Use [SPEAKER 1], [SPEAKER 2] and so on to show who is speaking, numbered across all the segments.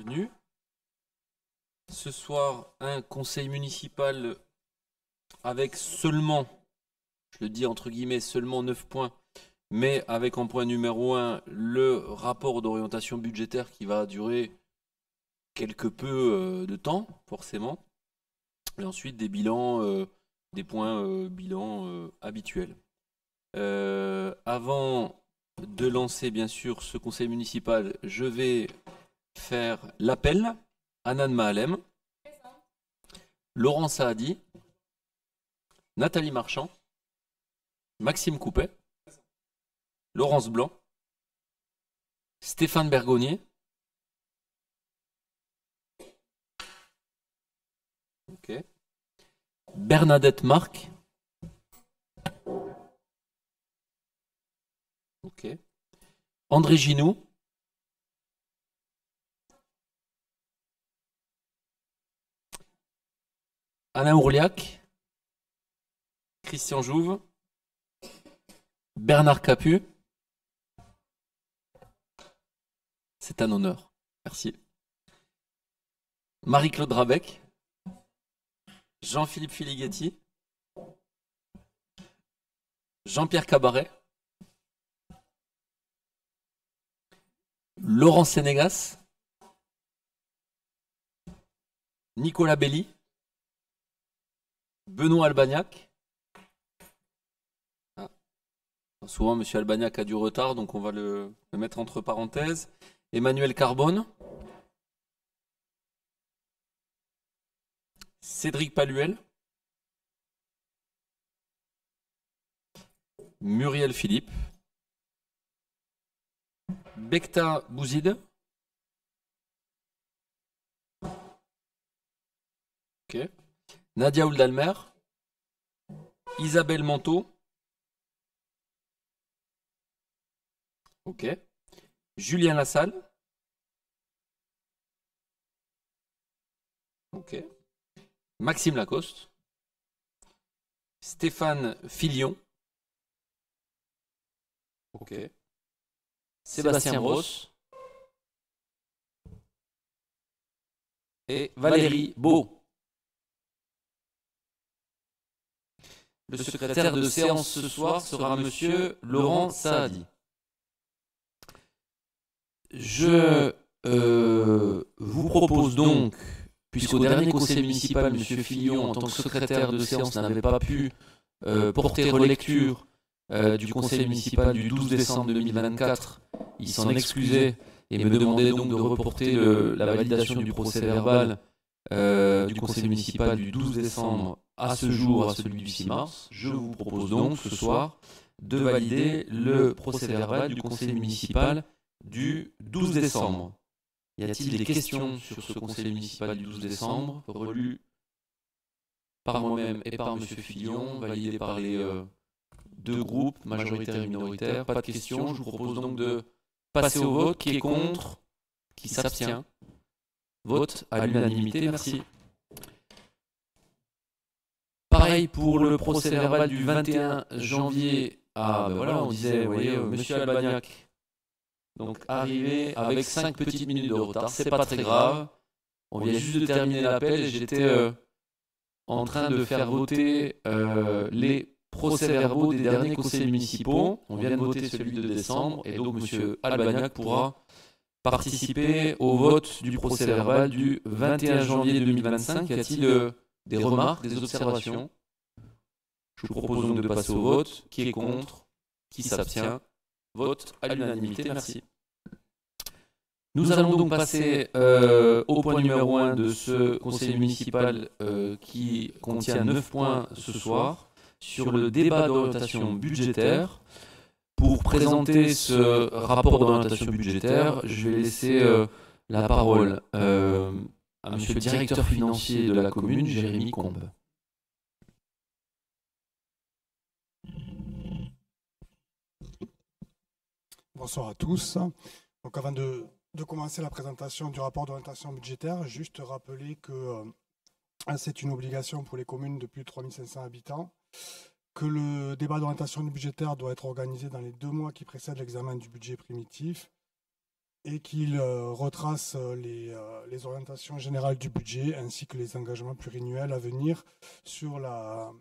[SPEAKER 1] tenu. Ce soir, un conseil municipal avec seulement, je le dis entre guillemets, seulement 9 points, mais avec en point numéro 1 le rapport d'orientation budgétaire qui va durer quelque peu de temps, forcément. Et ensuite des bilans, des points bilans habituels. Avant de lancer bien sûr ce conseil municipal, je vais faire l'appel à Nan Mahalem, Laurent Saadi, Nathalie Marchand, Maxime Coupet, Laurence Blanc, Stéphane Bergonnier, okay. Bernadette Marc, okay. André Ginoux, Alain Ourliac, Christian Jouve, Bernard Capu. C'est un honneur. Merci. Marie-Claude Rabec, Jean-Philippe Filighetti, Jean-Pierre Cabaret, Laurent Sénégas, Nicolas Belli, Benoît Albagnac. Ah. Souvent, M. Albagnac a du retard, donc on va le mettre entre parenthèses. Emmanuel Carbone, Cédric Paluel, Muriel Philippe, Bekta Bouzid, okay. Nadia Oldalmer, Isabelle Manteau, okay. Julien Lassalle, okay. Maxime Lacoste, Stéphane Filion, okay. Sébastien Brosse et Valérie Beau. Le secrétaire de séance ce soir sera Monsieur Laurent Saadi. Je vous propose donc, puisqu'au dernier conseil municipal, M. Fillon, en tant que secrétaire de séance, n'avait pas pu porter relecture du conseil municipal du 12 décembre 2024, il s'en excusait et me demandait donc de reporter la validation du procès verbal du conseil municipal du 12 décembre à ce jour, à celui du 6 mars. Je vous propose donc ce soir de valider le procès verbal du conseil municipal du 12 décembre. Y a-t-il des questions sur ce conseil municipal du 12 décembre, relu par moi-même et par M. Fillon, validé par les deux groupes, majoritaire et minoritaire? Pas de questions. Je vous propose donc de passer au vote. Qui est contre? Qui s'abstient? Vote à l'unanimité. Merci. Pareil pour le procès verbal du 21 janvier. Ah ben voilà, on disait, vous voyez, Monsieur Albagnac, donc arrivé avec 5 petites minutes de retard, c'est pas très grave. On vient juste de terminer l'appel et j'étais en train de faire voter les procès-verbaux des derniers conseils municipaux. On vient de voter celui de décembre et donc M. Albagnac pourra participer au vote du procès-verbal du 21 janvier 2025. Y a-t-il des remarques, des observations? Je vous propose donc de passer au vote. Qui est contre? Qui s'abstient? Vote à l'unanimité. Merci. Nous allons donc passer au point numéro 1 de ce conseil municipal qui contient 9 points ce soir sur le débat d'orientation budgétaire. Pour présenter ce rapport d'orientation budgétaire, je vais laisser la parole à monsieur le directeur financier de la commune, Jérémy Combe.
[SPEAKER 2] Bonsoir à tous. Donc avant de commencer la présentation du rapport d'orientation budgétaire, juste rappeler que c'est une obligation pour les communes de plus de 3500 habitants, que le débat d'orientation budgétaire doit être organisé dans les 2 mois qui précèdent l'examen du budget primitif et qu'il retrace les orientations générales du budget ainsi que les engagements pluriannuels à venir sur la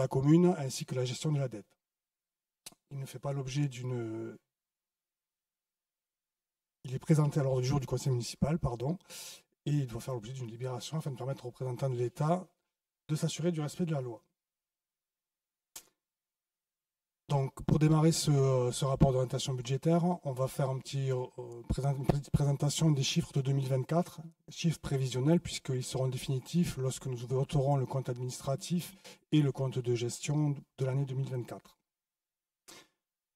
[SPEAKER 2] commune ainsi que la gestion de la dette. Il ne fait pas l'objet d'une... Il est présenté à l'ordre du jour du conseil municipal, pardon, et il doit faire l'objet d'une libération afin de permettre aux représentants de l'État de s'assurer du respect de la loi. Donc, pour démarrer ce rapport d'orientation budgétaire, on va faire une petite présentation des chiffres de 2024, chiffres prévisionnels, puisqu'ils seront définitifs lorsque nous voterons le compte administratif et le compte de gestion de l'année 2024.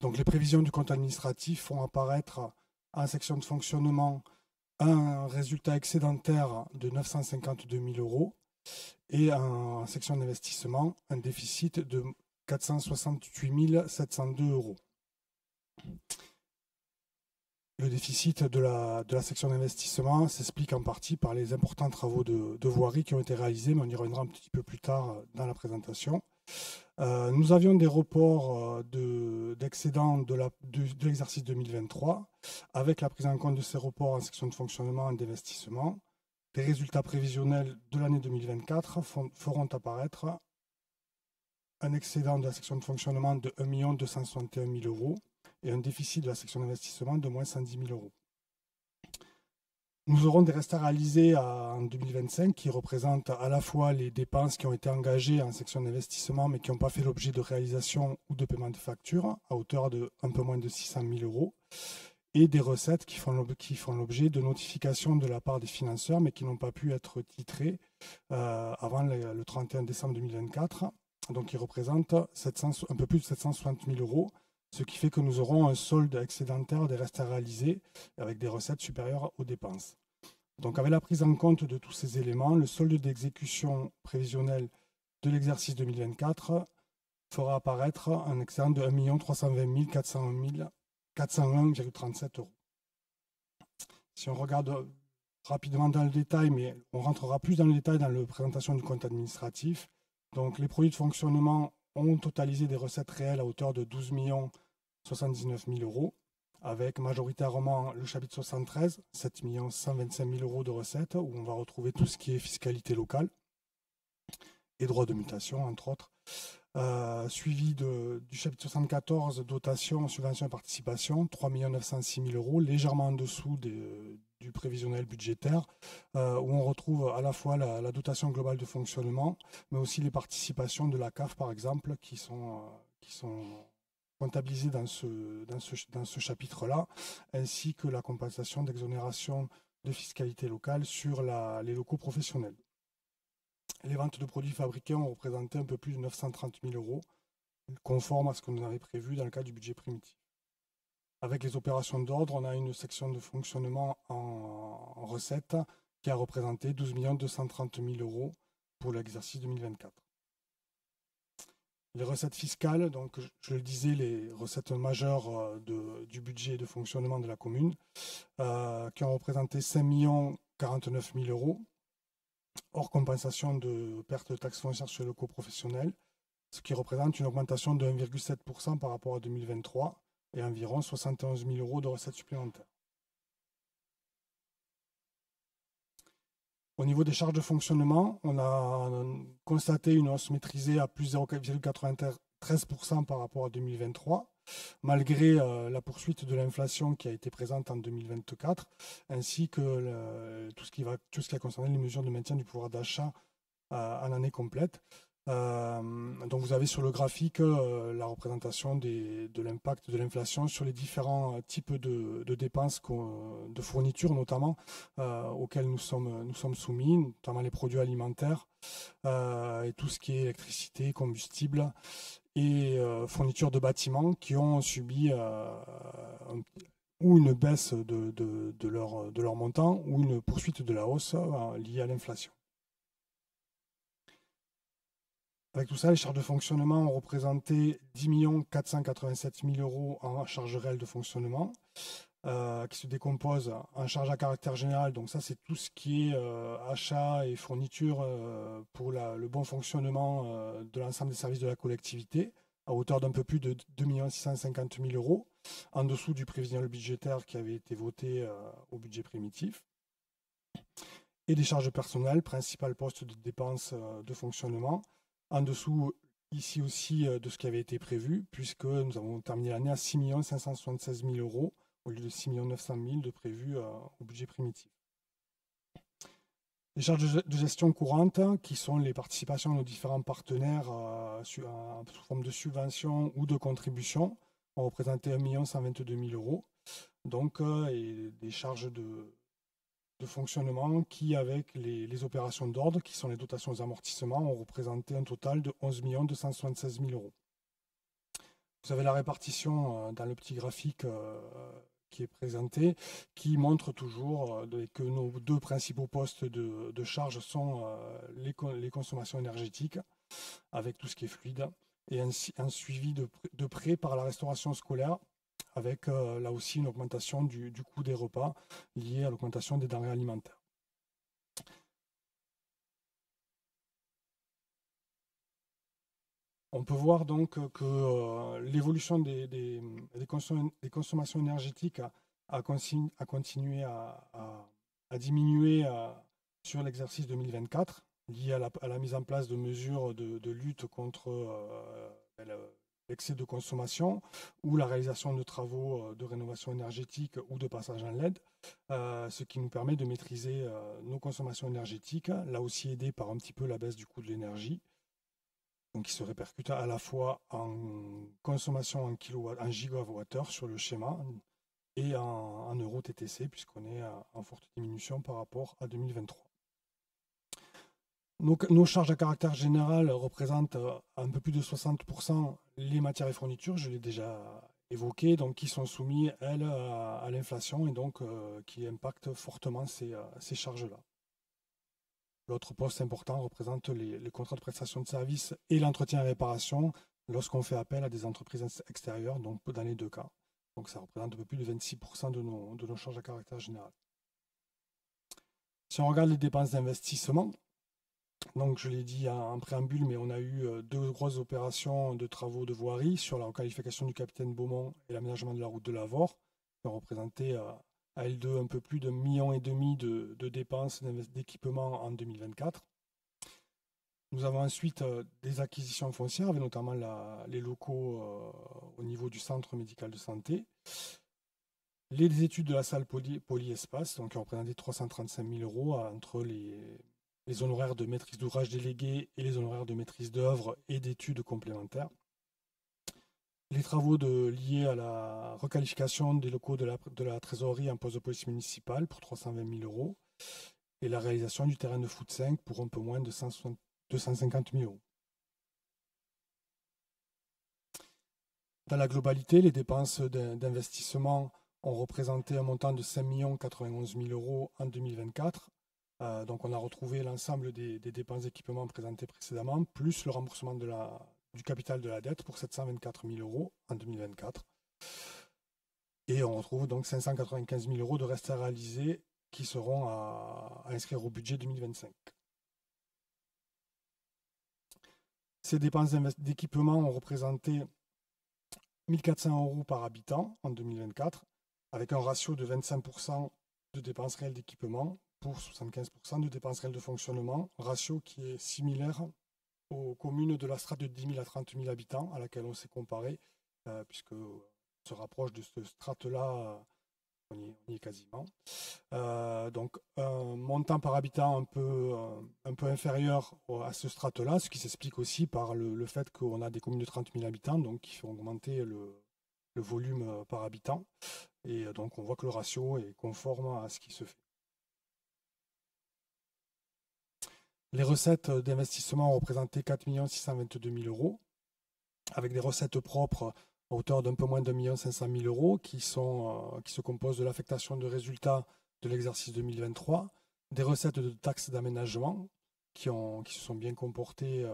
[SPEAKER 2] Donc, les prévisions du compte administratif font apparaître en section de fonctionnement un résultat excédentaire de 952 000 euros et en section d'investissement un déficit de 468 702 euros. Le déficit de la section d'investissement s'explique en partie par les importants travaux de voirie qui ont été réalisés, mais on y reviendra un petit peu plus tard dans la présentation. Nous avions des reports d'excédents de l'exercice 2023, avec la prise en compte de ces reports en section de fonctionnement et d'investissement. Les résultats prévisionnels de l'année 2024 feront apparaître un excédent de la section de fonctionnement de 1 261 000 euros et un déficit de la section d'investissement de moins 110 000 euros. Nous aurons des restes à réaliser en 2025 qui représentent à la fois les dépenses qui ont été engagées en section d'investissement mais qui n'ont pas fait l'objet de réalisation ou de paiement de facture à hauteur de un peu moins de 600 000 euros et des recettes qui font l'objet de notifications de la part des financeurs mais qui n'ont pas pu être titrées avant le 31 décembre 2024. Donc, il représente un peu plus de 760 000 euros, ce qui fait que nous aurons un solde excédentaire des restes à réaliser avec des recettes supérieures aux dépenses. Donc, avec la prise en compte de tous ces éléments, le solde d'exécution prévisionnelle de l'exercice 2024 fera apparaître un excédent de 1 320 401,37 euros. Si on regarde rapidement dans le détail, mais on rentrera plus dans le détail dans la présentation du compte administratif. Donc, les produits de fonctionnement ont totalisé des recettes réelles à hauteur de 12 079 000 euros, avec majoritairement le chapitre 73, 7 125 000 euros de recettes, où on va retrouver tout ce qui est fiscalité locale et droits de mutation, entre autres. Suivi du chapitre 74, dotation, subvention et participation, 3 906 000 euros, légèrement en dessous du prévisionnel budgétaire, où on retrouve à la fois la dotation globale de fonctionnement, mais aussi les participations de la CAF, par exemple, qui sont comptabilisées dans ce chapitre-là, ainsi que la compensation d'exonération de fiscalité locale sur les locaux professionnels. Les ventes de produits fabriqués ont représenté un peu plus de 930 000 euros, conforme à ce que nous avions prévu dans le cadre du budget primitif. Avec les opérations d'ordre, on a une section de fonctionnement en recettes qui a représenté 12 230 000 euros pour l'exercice 2024. Les recettes fiscales, donc je le disais, les recettes majeures du budget de fonctionnement de la commune, qui ont représenté 5 049 000 euros, hors compensation de perte de taxes foncières sur les locaux professionnels, ce qui représente une augmentation de 1,7% par rapport à 2023 et environ 71 000 euros de recettes supplémentaires. Au niveau des charges de fonctionnement, on a constaté une hausse maîtrisée à plus 0,93% par rapport à 2023, malgré la poursuite de l'inflation qui a été présente en 2024, ainsi que tout ce qui a concerné les mesures de maintien du pouvoir d'achat en année complète. Donc vous avez sur le graphique la représentation de l'impact de l'inflation sur les différents types de dépenses de fournitures notamment auxquelles nous sommes soumis, notamment les produits alimentaires et tout ce qui est électricité, combustible et fournitures de bâtiments qui ont subi ou une baisse de leur montant ou une poursuite de la hausse liée à l'inflation. Avec tout ça, les charges de fonctionnement ont représenté 10 487 000 euros en charges réelles de fonctionnement, qui se décomposent en charges à caractère général. Donc ça, c'est tout ce qui est achat et fourniture pour le bon fonctionnement de l'ensemble des services de la collectivité, à hauteur d'un peu plus de 2 650 000 euros. en dessous du prévisionnel budgétaire qui avait été voté au budget primitif. Et des charges personnelles, principal poste de dépenses de fonctionnement, en dessous ici aussi de ce qui avait été prévu, puisque nous avons terminé l'année à 6 576 000 euros au lieu de 6 900 000 de prévu au budget primitif. Les charges de gestion courantes, qui sont les participations de nos différents partenaires sous forme de subventions ou de contributions, ont représenté 1 122 000 euros. Donc, et des charges de fonctionnement qui, avec les opérations d'ordre, qui sont les dotations aux amortissements, ont représenté un total de 11 276 000 euros. Vous avez la répartition dans le petit graphique qui est présenté, qui montre toujours que nos deux principaux postes de charge sont les consommations énergétiques, avec tout ce qui est fluide, et un suivi de près par la restauration scolaire, avec là aussi une augmentation du coût des repas lié à l'augmentation des denrées alimentaires. On peut voir donc que l'évolution des consommations énergétiques a continué à diminuer sur l'exercice 2024, lié à la mise en place de mesures de lutte contre l'excès de consommation ou la réalisation de travaux de rénovation énergétique ou de passage en LED, ce qui nous permet de maîtriser nos consommations énergétiques, là aussi aidé par un petit peu la baisse du coût de l'énergie. Donc, qui se répercute à la fois en consommation en gigawattheure sur le schéma et en euros TTC, puisqu'on est en forte diminution par rapport à 2023. Nos charges à caractère général représentent un peu plus de 60% les matières et fournitures, je l'ai déjà évoqué, donc qui sont soumis, elles, à l'inflation et donc qui impactent fortement ces charges-là. L'autre poste important représente les contrats de prestation de services et l'entretien et réparation lorsqu'on fait appel à des entreprises extérieures, donc dans les deux cas. Donc ça représente un peu plus de 26% de nos charges à caractère général. Si on regarde les dépenses d'investissement, donc je l'ai dit en préambule, mais on a eu deux grosses opérations de travaux de voirie sur la requalification du capitaine Beaumont et l'aménagement de la route de Lavore, qui ont représenté à L2 un peu plus d'1,5 million de dépenses d'équipement en 2024. Nous avons ensuite des acquisitions foncières, avec notamment les locaux au niveau du centre médical de santé. Les études de la salle Polyespace, donc qui ont représenté 335 000 euros entre les honoraires de maîtrise d'ouvrage délégués et les honoraires de maîtrise d'œuvre et d'études complémentaires. Les travaux liés à la requalification des locaux de la trésorerie en poste de police municipale pour 320 000 euros et la réalisation du terrain de foot 5 pour un peu moins de 250 000 euros. Dans la globalité, les dépenses d'investissement ont représenté un montant de 5 091 000 euros en 2024. Donc on a retrouvé l'ensemble des dépenses d'équipement présentées précédemment, plus le remboursement du capital de la dette pour 724 000 euros en 2024. Et on retrouve donc 595 000 euros de restes à réaliser qui seront à inscrire au budget 2025. Ces dépenses d'équipement ont représenté 1 400 euros par habitant en 2024, avec un ratio de 25% de dépenses réelles d'équipement pour 75% de dépenses réelles de fonctionnement, ratio qui est similaire aux communes de la strate de 10 000 à 30 000 habitants à laquelle on s'est comparé, puisque on se rapproche de cette strate-là, on y est quasiment. Donc un montant par habitant un peu inférieur à ce strate-là, ce qui s'explique aussi par le fait qu'on a des communes de 30 000 habitants, donc qui font augmenter le volume par habitant. Et donc on voit que le ratio est conforme à ce qui se fait. Les recettes d'investissement ont représenté 4 622 000 euros, avec des recettes propres à hauteur d'un peu moins d'1 500 000 euros qui se composent de l'affectation de résultats de l'exercice 2023, des recettes de taxes d'aménagement qui se sont bien comportées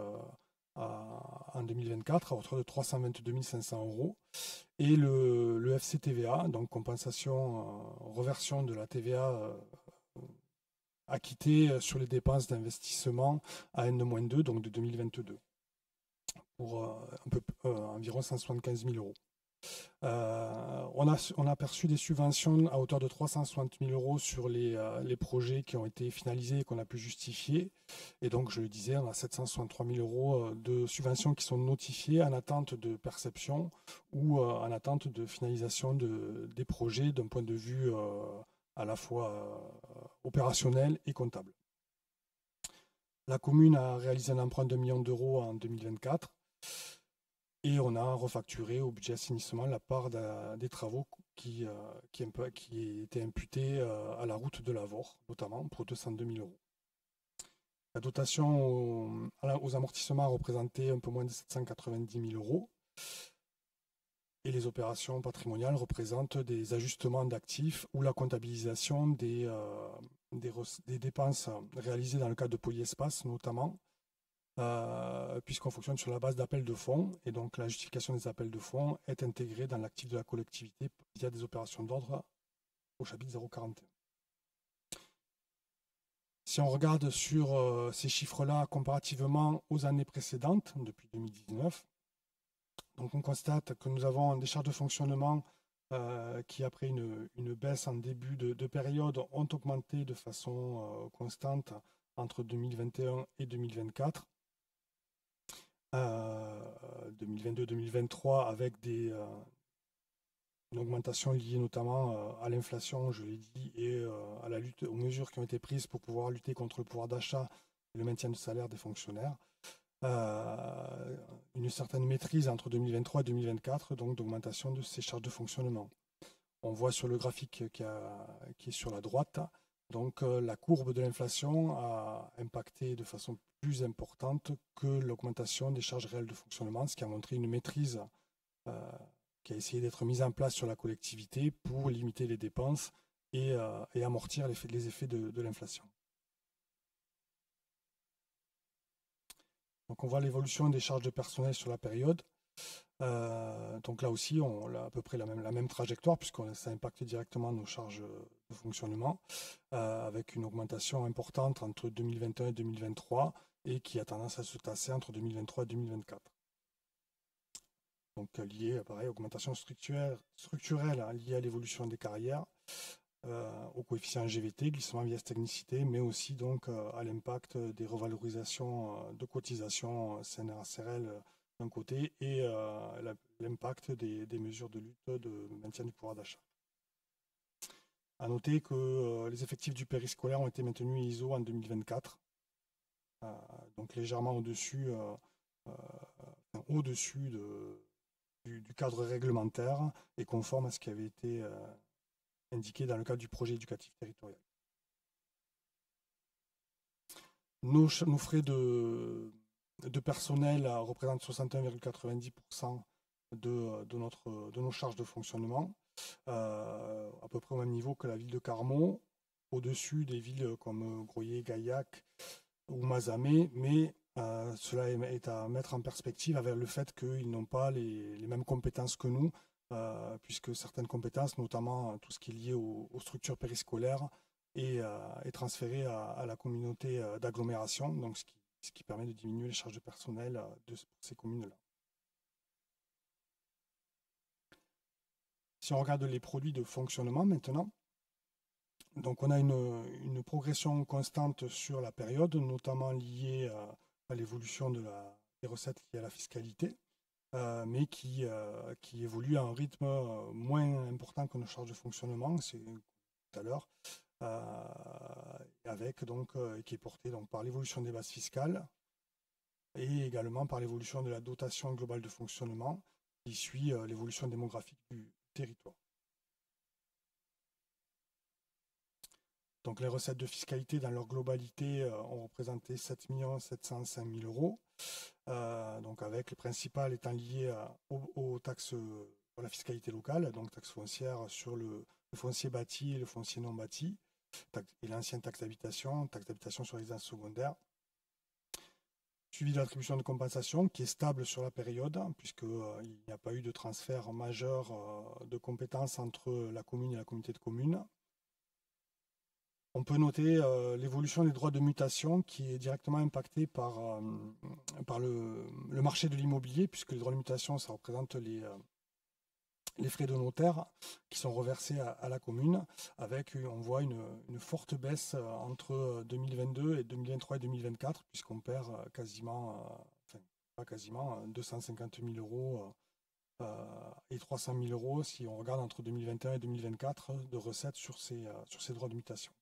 [SPEAKER 2] en 2024 à hauteur de 322 500 euros, et le FCTVA, donc compensation, reversion de la TVA acquittée sur les dépenses d'investissement à N-2, donc de 2022, pour environ 175 000 euros. On a perçu des subventions à hauteur de 360 000 euros sur les projets qui ont été finalisés et qu'on a pu justifier. Et donc, je le disais, on a 763 000 euros de subventions qui sont notifiées en attente de perception ou en attente de finalisation des projets d'un point de vue à la fois opérationnel et comptable. La commune a réalisé un emprunt de 1 million d'euros en 2024. Et on a refacturé au budget assainissement la part des travaux qui étaient imputés à la route de Lavore, notamment pour 202 000 euros. La dotation aux amortissements a représenté un peu moins de 790 000 euros. Et les opérations patrimoniales représentent des ajustements d'actifs ou la comptabilisation des dépenses réalisées dans le cadre de Polyespace notamment. Puisqu'on fonctionne sur la base d'appels de fonds, et donc la justification des appels de fonds est intégrée dans l'actif de la collectivité via des opérations d'ordre au chapitre 041. Si on regarde sur ces chiffres-là comparativement aux années précédentes, depuis 2019, donc on constate que nous avons des charges de fonctionnement qui, après une baisse en début de période, ont augmenté de façon constante entre 2021 et 2024. 2022-2023 avec une augmentation liée notamment à l'inflation, je l'ai dit, et à la lutte, aux mesures qui ont été prises pour pouvoir lutter contre le pouvoir d'achat et le maintien du salaire des fonctionnaires. Une certaine maîtrise entre 2023 et 2024, donc d'augmentation de ces charges de fonctionnement. On voit sur le graphique qui est sur la droite, donc la courbe de l'inflation a impacté de façon plus importante que l'augmentation des charges réelles de fonctionnement, ce qui a montré une maîtrise qui a essayé d'être mise en place sur la collectivité pour limiter les dépenses et amortir les effets de l'inflation. Donc on voit l'évolution des charges de personnel sur la période. Donc là aussi, on a à peu près la même trajectoire, puisque ça impacte directement nos charges de fonctionnement, avec une augmentation importante entre 2021 et 2023, et qui a tendance à se tasser entre 2023 et 2024. Donc lié, pareil, augmentation structurelle liée à l'évolution des carrières, au coefficient GVT, glissement vieillesse technicité, mais aussi donc à l'impact des revalorisations de cotisations CNRACRL d'un côté et l'impact des mesures de lutte de maintien du pouvoir d'achat. À noter que les effectifs du périscolaire ont été maintenus ISO en 2024, donc légèrement au-dessus du cadre réglementaire et conforme à ce qui avait été indiqué dans le cadre du projet éducatif territorial. Nos frais de personnel représentent 61,90% de nos charges de fonctionnement, à peu près au même niveau que la ville de Carmaux, au-dessus des villes comme Groyer, Gaillac ou Mazamet, mais cela est à mettre en perspective avec le fait qu'ils n'ont pas les mêmes compétences que nous, puisque certaines compétences, notamment tout ce qui est lié aux structures périscolaires, est transféré à la communauté d'agglomération, donc ce qui permet de diminuer les charges de personnel de ces communes-là. Si on regarde les produits de fonctionnement maintenant, donc on a une progression constante sur la période, notamment liée à l'évolution des recettes liées à la fiscalité, mais qui évolue à un rythme moins important que nos charges de fonctionnement, c'est tout à l'heure, avec donc qui est porté donc par l'évolution des bases fiscales et également par l'évolution de la dotation globale de fonctionnement qui suit l'évolution démographique du territoire. Donc les recettes de fiscalité dans leur globalité ont représenté 7 705 000 euros, donc avec les principales étant liées aux taxes, à la fiscalité locale, donc taxes foncières sur le foncier bâti et le foncier non bâti, et l'ancienne taxe d'habitation sur les résidences secondaires, suivi de l'attribution de compensation qui est stable sur la période, puisqu'il n'y a pas eu de transfert majeur de compétences entre la commune et la communauté de communes. On peut noter l'évolution des droits de mutation qui est directement impactée par le marché de l'immobilier, puisque les droits de mutation, ça représente les frais de notaire qui sont reversés à la commune, avec, on voit une forte baisse entre 2022 et 2023 et 2024, puisqu'on perd quasiment, enfin pas quasiment, 250 000 euros et 300 000 euros si on regarde entre 2021 et 2024 de recettes sur ces droits de mutation.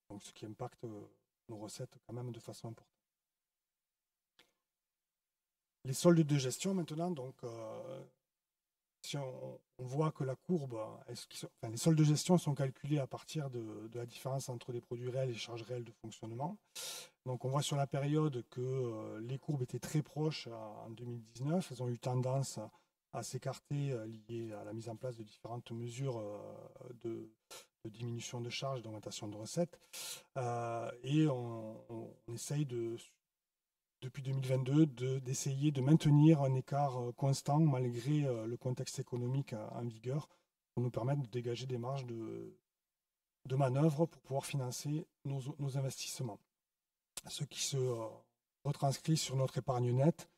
[SPEAKER 2] Donc ce qui impacte nos recettes quand même de façon importante. Les soldes de gestion maintenant, donc si on voit que la courbe, les soldes de gestion sont calculés à partir de la différence entre les produits réels et les charges réelles de fonctionnement. Donc on voit sur la période que les courbes étaient très proches en 2019. Elles ont eu tendance à s'écarter liées à la mise en place de différentes mesures de diminution de charges, d'augmentation de recettes. Et on essaye depuis 2022 d'essayer de maintenir un écart constant malgré le contexte économique en vigueur pour nous permettre de dégager des marges de manœuvre pour pouvoir financer nos investissements. Ce qui se retranscrit sur notre épargne nette,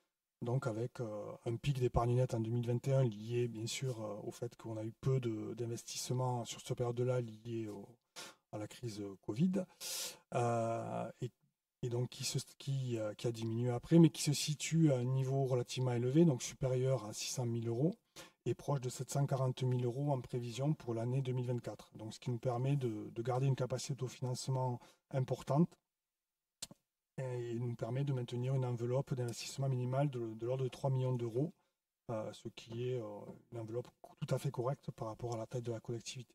[SPEAKER 2] donc avec un pic d'épargne nette en 2021 lié bien sûr au fait qu'on a eu peu d'investissements sur cette période-là lié à la crise Covid. Et donc qui a diminué après, mais qui se situe à un niveau relativement élevé, donc supérieur à 600 000 euros et proche de 740 000 euros en prévision pour l'année 2024. Donc ce qui nous permet de garder une capacité d'autofinancement importante et nous permet de maintenir une enveloppe d'investissement minimale de l'ordre de 3 millions d'euros, ce qui est une enveloppe tout à fait correcte par rapport à la taille de la collectivité.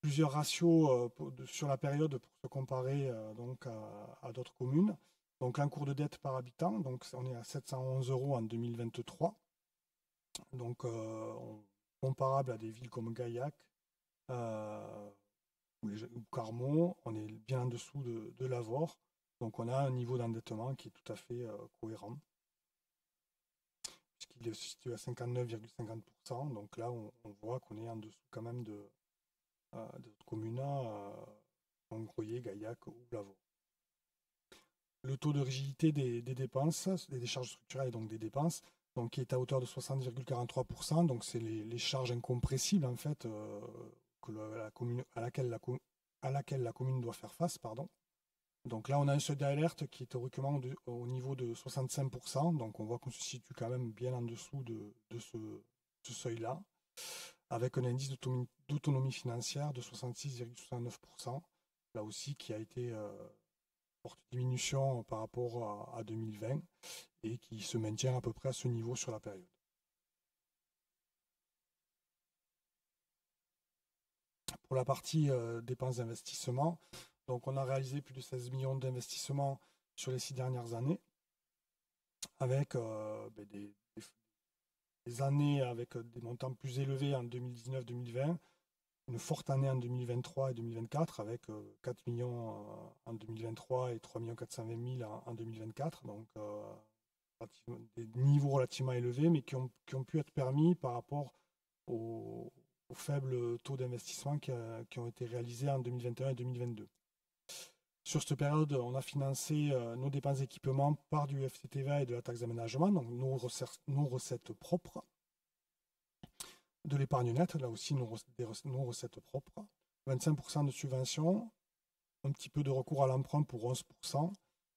[SPEAKER 2] Plusieurs ratios sur la période pour se comparer donc à d'autres communes. Donc l'encours de dette par habitant, donc on est à 711 euros en 2023. Donc comparable à des villes comme Gaillac ou Carmont, on est bien en dessous de l'Avor. Donc on a un niveau d'endettement qui est tout à fait cohérent, puisqu'il est situé à 59,50%. Donc là, on voit qu'on est en dessous quand même d'autres communes, comme Groyer, Gaillac ou Lavaux. Le taux de rigidité des dépenses, des charges structurelles et donc des dépenses, donc qui est à hauteur de 60,43%. Donc c'est les charges incompressibles en fait à laquelle la commune doit faire face, pardon. Donc là, on a un seuil d'alerte qui est théoriquement au niveau de 65%. Donc on voit qu'on se situe quand même bien en dessous de ce seuil-là, avec un indice d'autonomie financière de 66,69%, là aussi qui a été forte diminution par rapport à 2020 et qui se maintient à peu près à ce niveau sur la période. Pour la partie dépenses d'investissement, donc on a réalisé plus de 16 millions d'investissements sur les 6 dernières années, avec des années avec des montants plus élevés en 2019-2020, une forte année en 2023 et 2024 avec 4 millions en 2023 et 3 420 000 en 2024. Donc des niveaux relativement élevés, mais qui ont pu être permis par rapport aux faibles taux d'investissement qui ont été réalisés en 2021 et 2022. Sur cette période, on a financé nos dépenses d'équipement par du FCTVA et de la taxe d'aménagement, donc nos recettes propres. De l'épargne nette, là aussi nos recettes propres, 25% de subventions, un petit peu de recours à l'emprunt pour 11%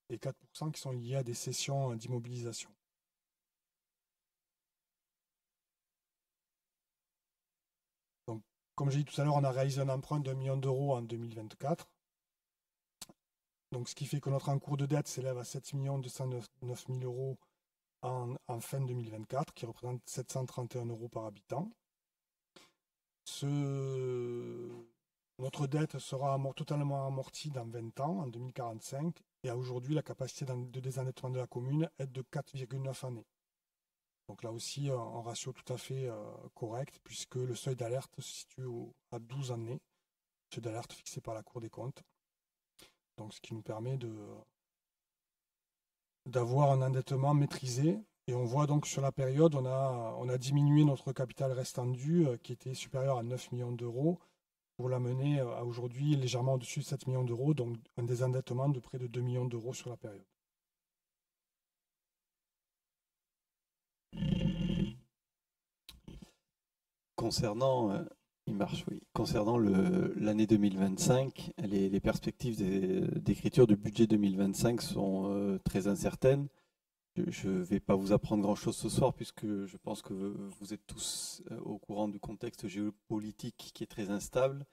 [SPEAKER 2] et 4% qui sont liés à des cessions d'immobilisation. Donc, comme j'ai dit tout à l'heure, on a réalisé un emprunt d'1 million d'euros en 2024. Donc, ce qui fait que notre encours de dette s'élève à 7 209 000 euros en fin 2024, qui représente 731 euros par habitant. Notre dette sera totalement amortie dans 20 ans, en 2045, et à aujourd'hui, la capacité de désendettement de la commune est de 4,9 années. Donc là aussi, un ratio tout à fait correct, puisque le seuil d'alerte se situe à 12 années, seuil d'alerte fixé par la Cour des comptes. Donc ce qui nous permet d'avoir un endettement maîtrisé. Et on voit donc sur la période, on a diminué notre capital restant dû, qui était supérieur à 9 millions d'euros, pour l'amener à aujourd'hui légèrement au-dessus de 7 millions d'euros, donc un désendettement de près de 2 millions d'euros sur la période.
[SPEAKER 3] Concernant, il marche, oui. Concernant l'année 2025, les perspectives d'écriture du budget 2025 sont très incertaines. Je ne vais pas vous apprendre grand-chose ce soir puisque je pense que vous êtes tous au courant du contexte géopolitique qui est très instable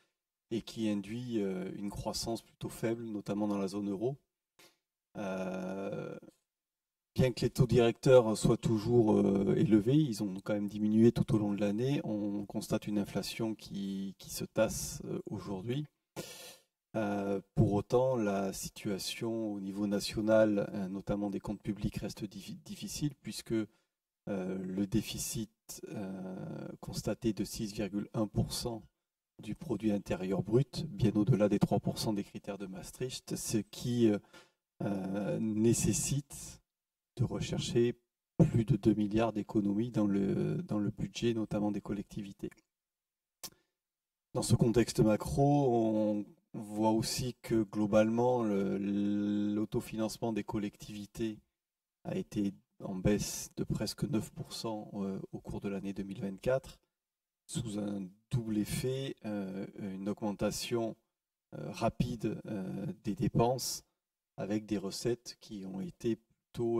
[SPEAKER 3] et qui induit une croissance plutôt faible, notamment dans la zone euro. Bien que les taux directeurs soient toujours élevés, ils ont quand même diminué tout au long de l'année. On constate une inflation qui se tasse aujourd'hui. Pour autant, la situation au niveau national, notamment des comptes publics, reste difficile puisque le déficit constaté de 6,1% du produit intérieur brut, bien au-delà des 3% des critères de Maastricht, ce qui nécessite de rechercher plus de 2 milliards d'économies dans le budget, notamment des collectivités. Dans ce contexte macro, on voit aussi que globalement, l'autofinancement des collectivités a été en baisse de presque 9% au cours de l'année 2024, sous un double effet, une augmentation rapide des dépenses avec des recettes qui ont été plutôt,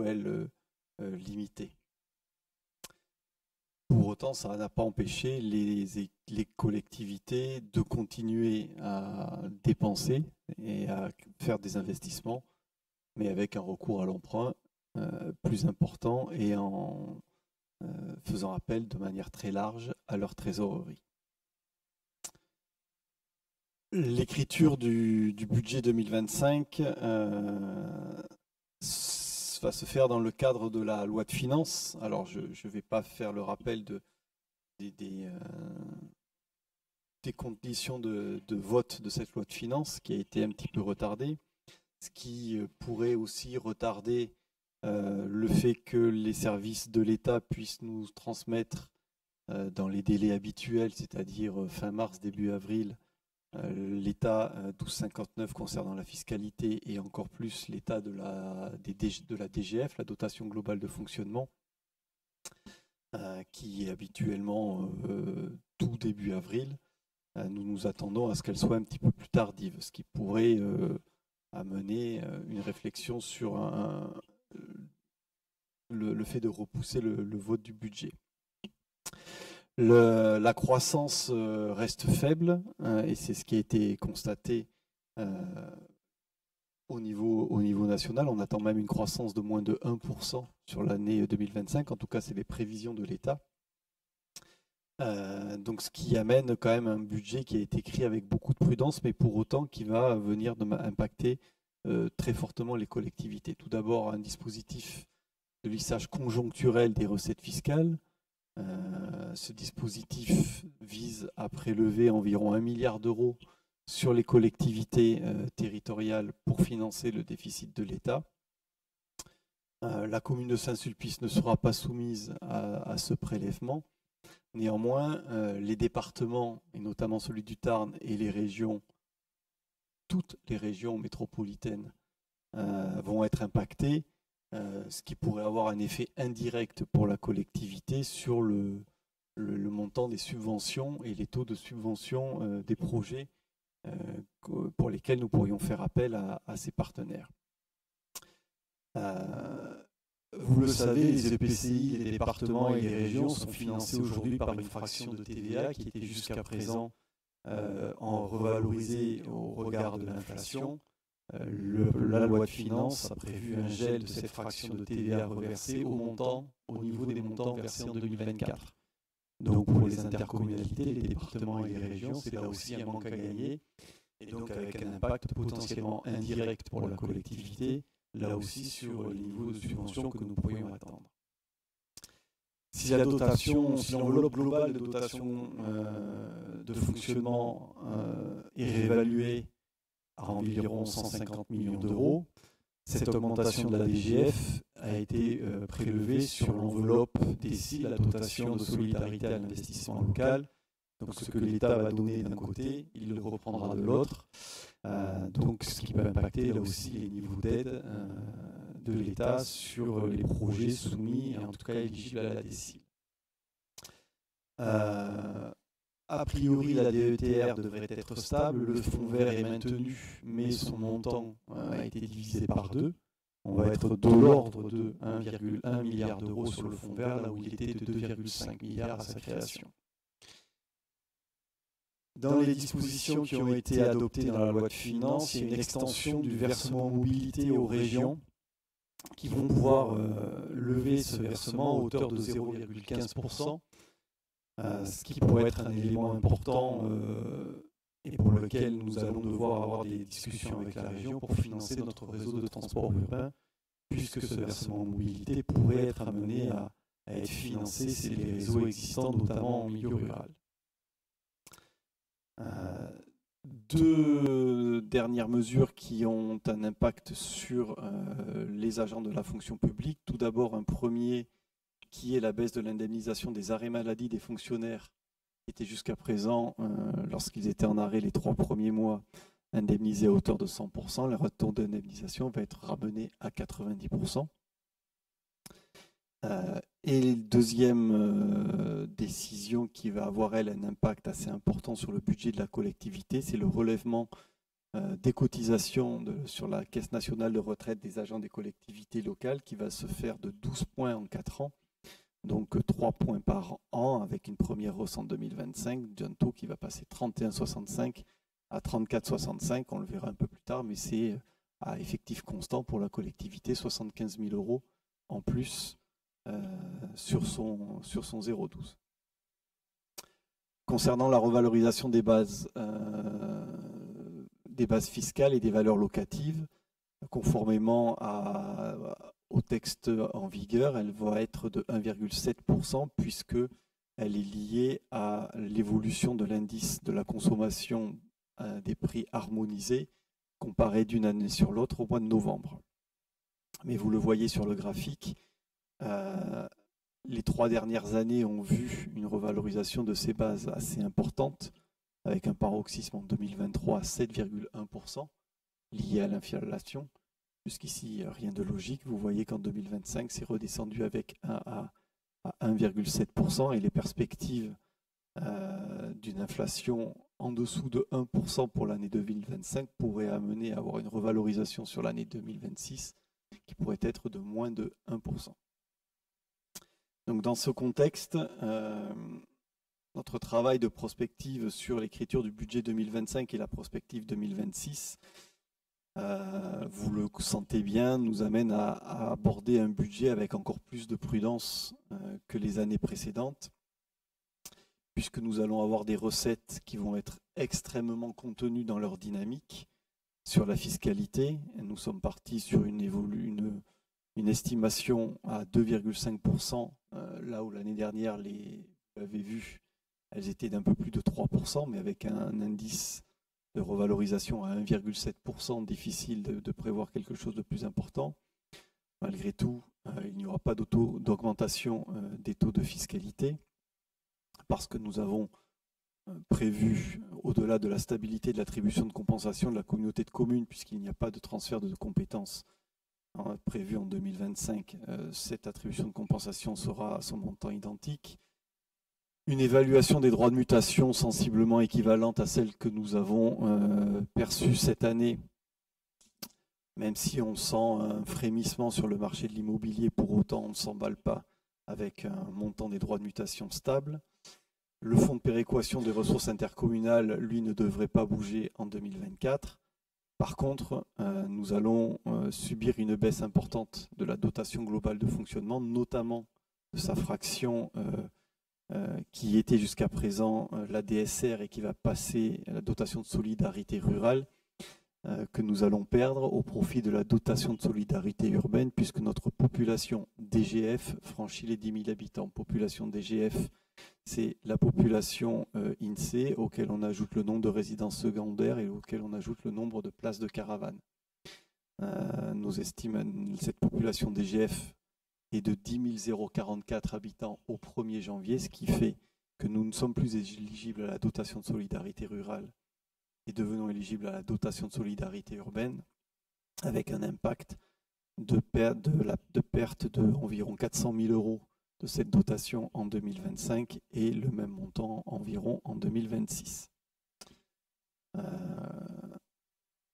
[SPEAKER 3] elles, limitées. Pour autant, ça n'a pas empêché les collectivités de continuer à dépenser et à faire des investissements, mais avec un recours à l'emprunt plus important et en faisant appel de manière très large à leur trésorerie. L'écriture du budget 2025 va se faire dans le cadre de la loi de finances. Alors, je ne vais pas faire le rappel des conditions de vote de cette loi de finances qui a été un petit peu retardée, ce qui pourrait aussi retarder le fait que les services de l'État puissent nous transmettre dans les délais habituels, c'est-à-dire fin mars, début avril, l'état 1259 concernant la fiscalité et encore plus l'état de la DGF, la dotation globale de fonctionnement, qui est habituellement tout début avril. Nous nous attendons à ce qu'elle soit un petit peu plus tardive, ce qui pourrait amener une réflexion sur le fait de repousser le vote du budget. La croissance reste faible et c'est ce qui a été constaté au niveau national. On attend même une croissance de moins de 1% sur l'année 2025. En tout cas, c'est les prévisions de l'État. Donc, ce qui amène quand même un budget qui a été écrit avec beaucoup de prudence, mais pour autant qui va venir impacter très fortement les collectivités. Tout d'abord, un dispositif de lissage conjoncturel des recettes fiscales. Ce dispositif vise à prélever environ 1 milliard d'euros sur les collectivités territoriales pour financer le déficit de l'État. La commune de Saint-Sulpice ne sera pas soumise à ce prélèvement. Néanmoins, les départements, et notamment celui du Tarn et les régions, toutes les régions métropolitaines vont être impactées, ce qui pourrait avoir un effet indirect pour la collectivité sur le montant des subventions et les taux de subvention des projets pour lesquels nous pourrions faire appel à ces partenaires. Vous le savez, les EPCI, les départements et les régions sont financés aujourd'hui par une fraction de TVA qui était jusqu'à présent en revalorisée au regard de l'inflation. La loi de finances a prévu un gel de cette fraction de TVA reversée au niveau des montants versés en 2024. Donc pour les intercommunalités, les départements et les régions, c'est là aussi un manque à gagner, et donc avec un impact potentiellement indirect pour la collectivité, là aussi sur les niveaux de subvention que nous pourrions attendre. Si l'enveloppe globale de dotation de fonctionnement est réévaluée à environ 150 millions d'euros, cette augmentation de la DGF a été prélevée sur l'enveloppe DSIL, la dotation de solidarité à l'investissement local. Donc ce que l'État va donner d'un côté, il le reprendra de l'autre. Donc ce qui peut impacter là aussi les niveaux d'aide de l'État sur les projets soumis, et en tout cas éligibles à la DSIL. A priori, la DETR devrait être stable, le fonds vert est maintenu, mais son montant a été divisé par 2. On va être de l'ordre de 1,1 milliard d'euros sur le fonds vert, là où il était de 2,5 milliards à sa création. Dans les dispositions qui ont été adoptées dans la loi de finances, il y a une extension du versement mobilité aux régions qui vont pouvoir lever ce versement à hauteur de 0,15%, ce qui pourrait être un élément important et pour lequel nous allons devoir avoir des discussions avec la région pour financer notre réseau de transport urbain, puisque ce versement mobilité pourrait être amené à être financé, c'est les réseaux existants, notamment en milieu rural. Deux dernières mesures qui ont un impact sur les agents de la fonction publique. Tout d'abord, un premier qui est la baisse de l'indemnisation des arrêts maladie des fonctionnaires qui étaient jusqu'à présent, lorsqu'ils étaient en arrêt les 3 premiers mois, indemnisés à hauteur de 100%. Le retour d'indemnisation va être ramené à 90%. Et deuxième décision qui va avoir, elle, un impact assez important sur le budget de la collectivité, c'est le relèvement des cotisations sur la Caisse nationale de retraite des agents des collectivités locales qui va se faire de 12 points en 4 ans, donc 3 points par an avec une première hausse en 2025, d'un taux qui va passer 31,65 à 34,65, on le verra un peu plus tard, mais c'est à effectif constant pour la collectivité, 75 000 € en plus sur son 0,12. Concernant la revalorisation des bases fiscales et des valeurs locatives, conformément au texte en vigueur, elle va être de 1,7% puisqu'elle est liée à l'évolution de l'indice de la consommation des prix harmonisés comparé d'une année sur l'autre au mois de novembre. Mais vous le voyez sur le graphique, les 3 dernières années ont vu une revalorisation de ces bases assez importante, avec un paroxysme en 2023 à 7,1% lié à l'inflation. Jusqu'ici, rien de logique. Vous voyez qu'en 2025, c'est redescendu avec à 1,7% et les perspectives d'une inflation en dessous de 1% pour l'année 2025 pourraient amener à avoir une revalorisation sur l'année 2026 qui pourrait être de moins de 1%. Donc dans ce contexte, notre travail de prospective sur l'écriture du budget 2025 et la prospective 2026, vous le sentez bien, nous amène à aborder un budget avec encore plus de prudence que les années précédentes, puisque nous allons avoir des recettes qui vont être extrêmement contenues dans leur dynamique. Sur la fiscalité, nous sommes partis sur une estimation à 2,5%, là où l'année dernière, vous l'avez vu, elles étaient d'un peu plus de 3%, mais avec un indice de revalorisation à 1,7%, difficile de prévoir quelque chose de plus important. Malgré tout, il n'y aura pas d'augmentation des taux de fiscalité, parce que nous avons prévu, au-delà de la stabilité de l'attribution de compensation de la communauté de communes, puisqu'il n'y a pas de transfert de compétences prévu en 2025, cette attribution de compensation sera à son montant identique. Une évaluation des droits de mutation sensiblement équivalente à celle que nous avons perçue cette année, même si on sent un frémissement sur le marché de l'immobilier, pour autant on ne s'emballe pas avec un montant des droits de mutation stable. Le fonds de péréquation des ressources intercommunales, lui, ne devrait pas bouger en 2024. Par contre, nous allons subir une baisse importante de la dotation globale de fonctionnement, notamment de sa fraction qui était jusqu'à présent la DSR et qui va passer à la dotation de solidarité rurale, que nous allons perdre au profit de la dotation de solidarité urbaine, puisque notre population DGF franchit les 10 000 habitants. Population DGF, c'est la population INSEE auquel on ajoute le nombre de résidences secondaires et auquel on ajoute le nombre de places de caravane. Nous estimons cette population DGF est de 10 044 habitants au 1er janvier, ce qui fait que nous ne sommes plus éligibles à la dotation de solidarité rurale et devenons éligibles à la dotation de solidarité urbaine, avec un impact de perte d'environ 400 000 € de cette dotation en 2025 et le même montant environ en 2026.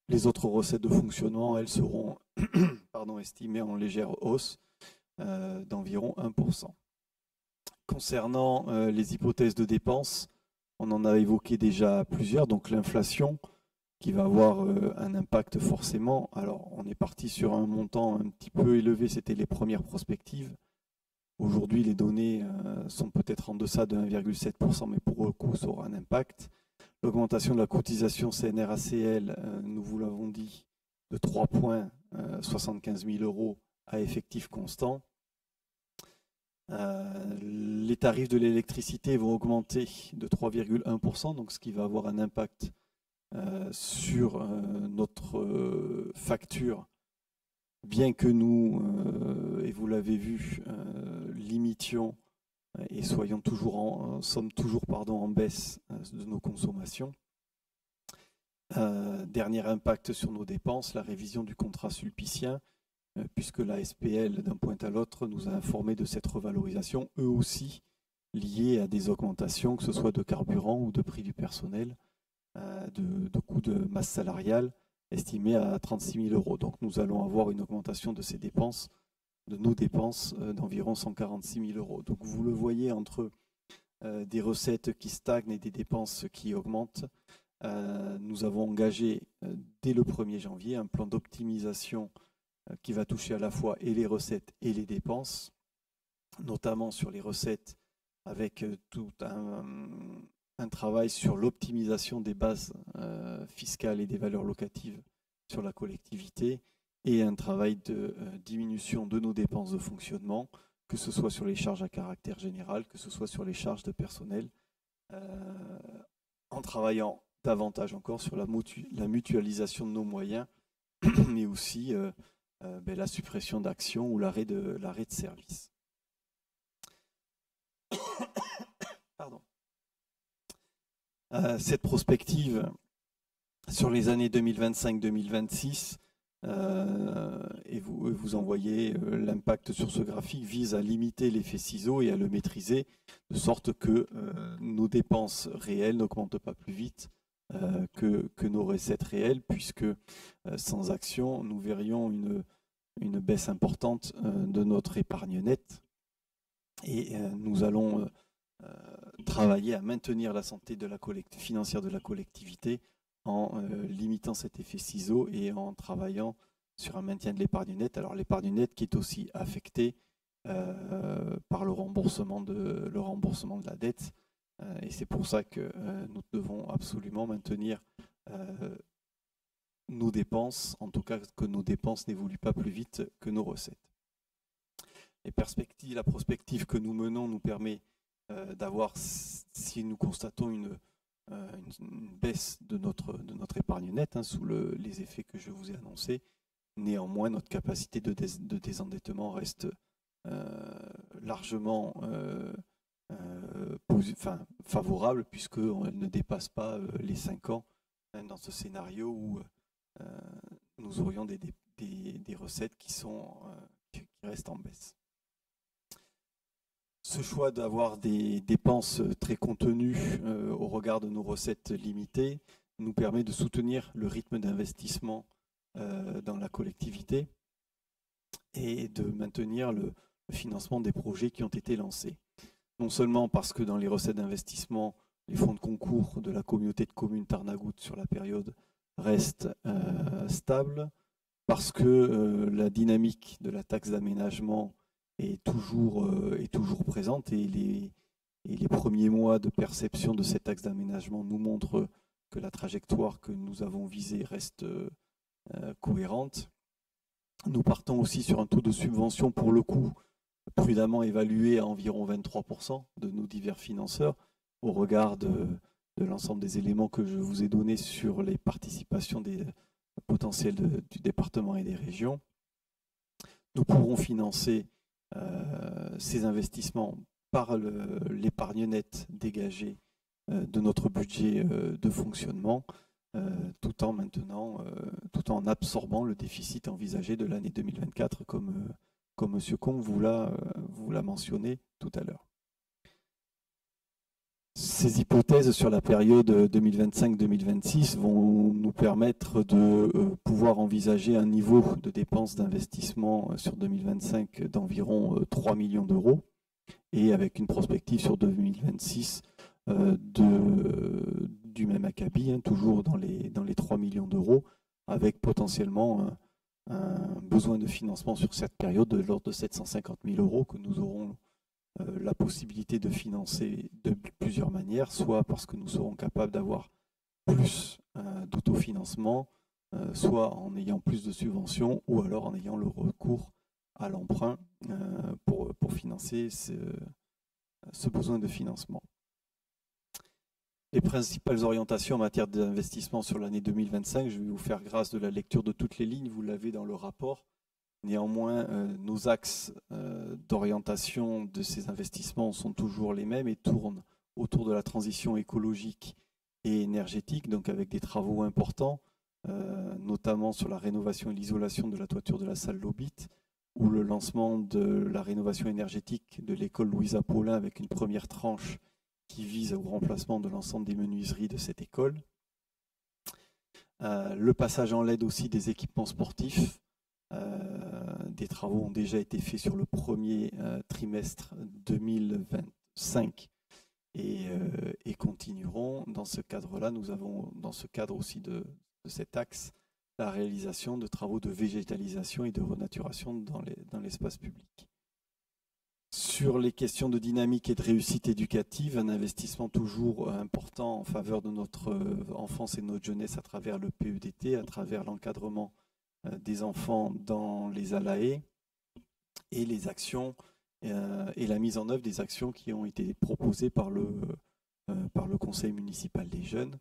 [SPEAKER 3] Les autres recettes de fonctionnement, elles seront estimées en légère hausse d'environ 1%. Concernant les hypothèses de dépenses, on en a évoqué déjà plusieurs, donc l'inflation qui va avoir un impact forcément. Alors on est parti sur un montant un petit peu élevé, c'était les premières prospectives. Aujourd'hui les données sont peut-être en deçà de 1,7%, mais pour le coup ça aura un impact. L'augmentation de la cotisation CNRACL, nous vous l'avons dit, de 3 points, 75 000 € à effectif constant. Les tarifs de l'électricité vont augmenter de 3,1%, donc ce qui va avoir un impact sur notre facture, bien que nous, et vous l'avez vu, limitions et sommes toujours en baisse de nos consommations. Dernier impact sur nos dépenses, la révision du contrat sulpicien, puisque la SPL, d'un point à l'autre, nous a informé de cette revalorisation, eux aussi liée à des augmentations, que ce soit de carburant ou de prix du personnel, de coûts de masse salariale, estimés à 36 000 €. Donc nous allons avoir une augmentation de ces dépenses, de nos dépenses, d'environ 146 000 €. Donc vous le voyez, entre des recettes qui stagnent et des dépenses qui augmentent, nous avons engagé dès le 1er janvier un plan d'optimisation qui va toucher à la fois et les recettes et les dépenses, notamment sur les recettes avec tout un travail sur l'optimisation des bases fiscales et des valeurs locatives sur la collectivité, et un travail de diminution de nos dépenses de fonctionnement, que ce soit sur les charges à caractère général, que ce soit sur les charges de personnel, en travaillant davantage encore sur la mutualisation de nos moyens, mais aussi la suppression d'actions ou l'arrêt de service. Pardon. Cette prospective sur les années 2025-2026, et vous en voyez l'impact sur ce graphique, vise à limiter l'effet ciseau et à le maîtriser, de sorte que nos dépenses réelles n'augmentent pas plus vite que nos recettes réelles, puisque sans action, nous verrions une baisse importante de notre épargne nette, et nous allons travailler à maintenir la santé de financière de la collectivité en limitant cet effet ciseau et en travaillant sur un maintien de l'épargne nette. Alors l'épargne nette qui est aussi affectée par le remboursement de la dette, et c'est pour ça que nous devons absolument maintenir nos dépenses, en tout cas que nos dépenses n'évoluent pas plus vite que nos recettes. La prospective que nous menons nous permet d'avoir, si nous constatons une baisse de notre épargne nette, sous les effets que je vous ai annoncés, néanmoins notre capacité de désendettement reste largement favorable, puisqu'elle ne dépasse pas les 5 ans, dans ce scénario où nous aurions des recettes qui restent en baisse. Ce choix d'avoir des dépenses très contenues au regard de nos recettes limitées nous permet de soutenir le rythme d'investissement dans la collectivité et de maintenir le financement des projets qui ont été lancés. Non seulement parce que dans les recettes d'investissement, les fonds de concours de la communauté de communes Tarnagout sur la période restent stables, parce que la dynamique de la taxe d'aménagement est toujours présente, et les premiers mois de perception de cette taxe d'aménagement nous montrent que la trajectoire que nous avons visée reste cohérente. Nous partons aussi sur un taux de subvention, pour le coup, prudemment évalué à environ 23% de nos divers financeurs, au regard de l'ensemble des éléments que je vous ai donnés sur les participations potentielles du département et des régions. Nous pourrons financer ces investissements par l'épargne nette dégagée de notre budget de fonctionnement, tout en absorbant le déficit envisagé de l'année 2024, comme comme M. Combe vous l'a mentionné tout à l'heure. Ces hypothèses sur la période 2025-2026 vont nous permettre de pouvoir envisager un niveau de dépenses d'investissement sur 2025 d'environ 3 millions d'euros et avec une prospective sur 2026 du même acabit, toujours dans les 3 millions d'euros, avec potentiellement un besoin de financement sur cette période de l'ordre de 750 000 euros que nous aurons la possibilité de financer de plusieurs manières, soit parce que nous serons capables d'avoir plus d'autofinancement, soit en ayant plus de subventions, ou alors en ayant le recours à l'emprunt pour financer ce besoin de financement. Les principales orientations en matière d'investissement sur l'année 2025, je vais vous faire grâce de la lecture de toutes les lignes, vous l'avez dans le rapport. Néanmoins, nos axes d'orientation de ces investissements sont toujours les mêmes et tournent autour de la transition écologique et énergétique, donc avec des travaux importants, notamment sur la rénovation et l'isolation de la toiture de la salle Lobit, ou le lancement de la rénovation énergétique de l'école Louisa Paulin avec une première tranche qui vise au remplacement de l'ensemble des menuiseries de cette école. Le passage en LED aussi des équipements sportifs. Des travaux ont déjà été faits sur le premier trimestre 2025 et continueront. Dans ce cadre-là, nous avons, dans ce cadre aussi de cet axe, la réalisation de travaux de végétalisation et de renaturation dans l'espace public. Sur les questions de dynamique et de réussite éducative, un investissement toujours important en faveur de notre enfance et de notre jeunesse à travers le PEDT, à travers l'encadrement des enfants dans les ALAE et les actions et la mise en œuvre des actions qui ont été proposées par le Conseil municipal des jeunes.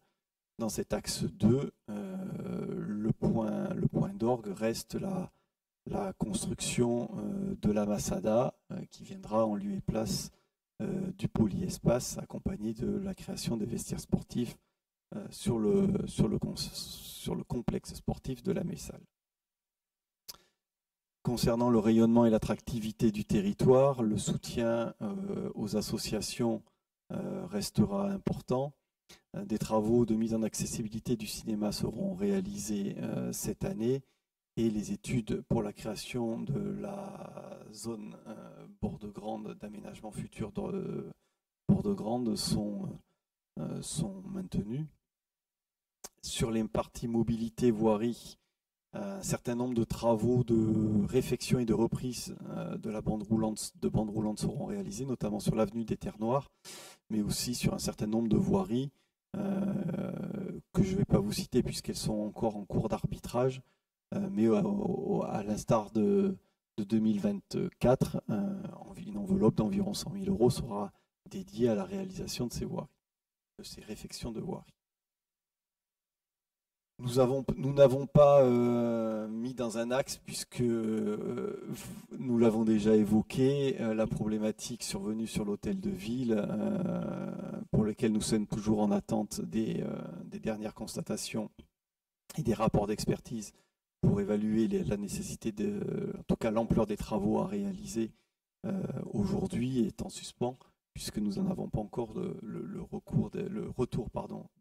[SPEAKER 3] Dans cet axe 2, le point d'orgue reste la construction de la Masada qui viendra en lieu et place du polyespace accompagné de la création des vestiaires sportifs sur le complexe sportif de la Messale. Concernant le rayonnement et l'attractivité du territoire, le soutien aux associations restera important. Des travaux de mise en accessibilité du cinéma seront réalisés cette année et les études pour la création de la zone Borde-Grande d'aménagement futur de Borde-Grande sont maintenues. Sur les parties mobilité voirie, un certain nombre de travaux de réfection et de reprise de bande roulante seront réalisés, notamment sur l'avenue des Terres Noires, mais aussi sur un certain nombre de voiries que je ne vais pas vous citer puisqu'elles sont encore en cours d'arbitrage, mais à l'instar de 2024, une enveloppe d'environ 100 000 euros sera dédiée à la réalisation de ces voiries, de ces réfections de voiries. Nous n'avons pas mis dans un axe, puisque nous l'avons déjà évoqué, la problématique survenue sur l'hôtel de ville, pour lequel nous sommes toujours en attente des dernières constatations et des rapports d'expertise pour évaluer la nécessité en tout cas l'ampleur des travaux à réaliser aujourd'hui est en suspens, puisque nous n'en avons pas encore le retour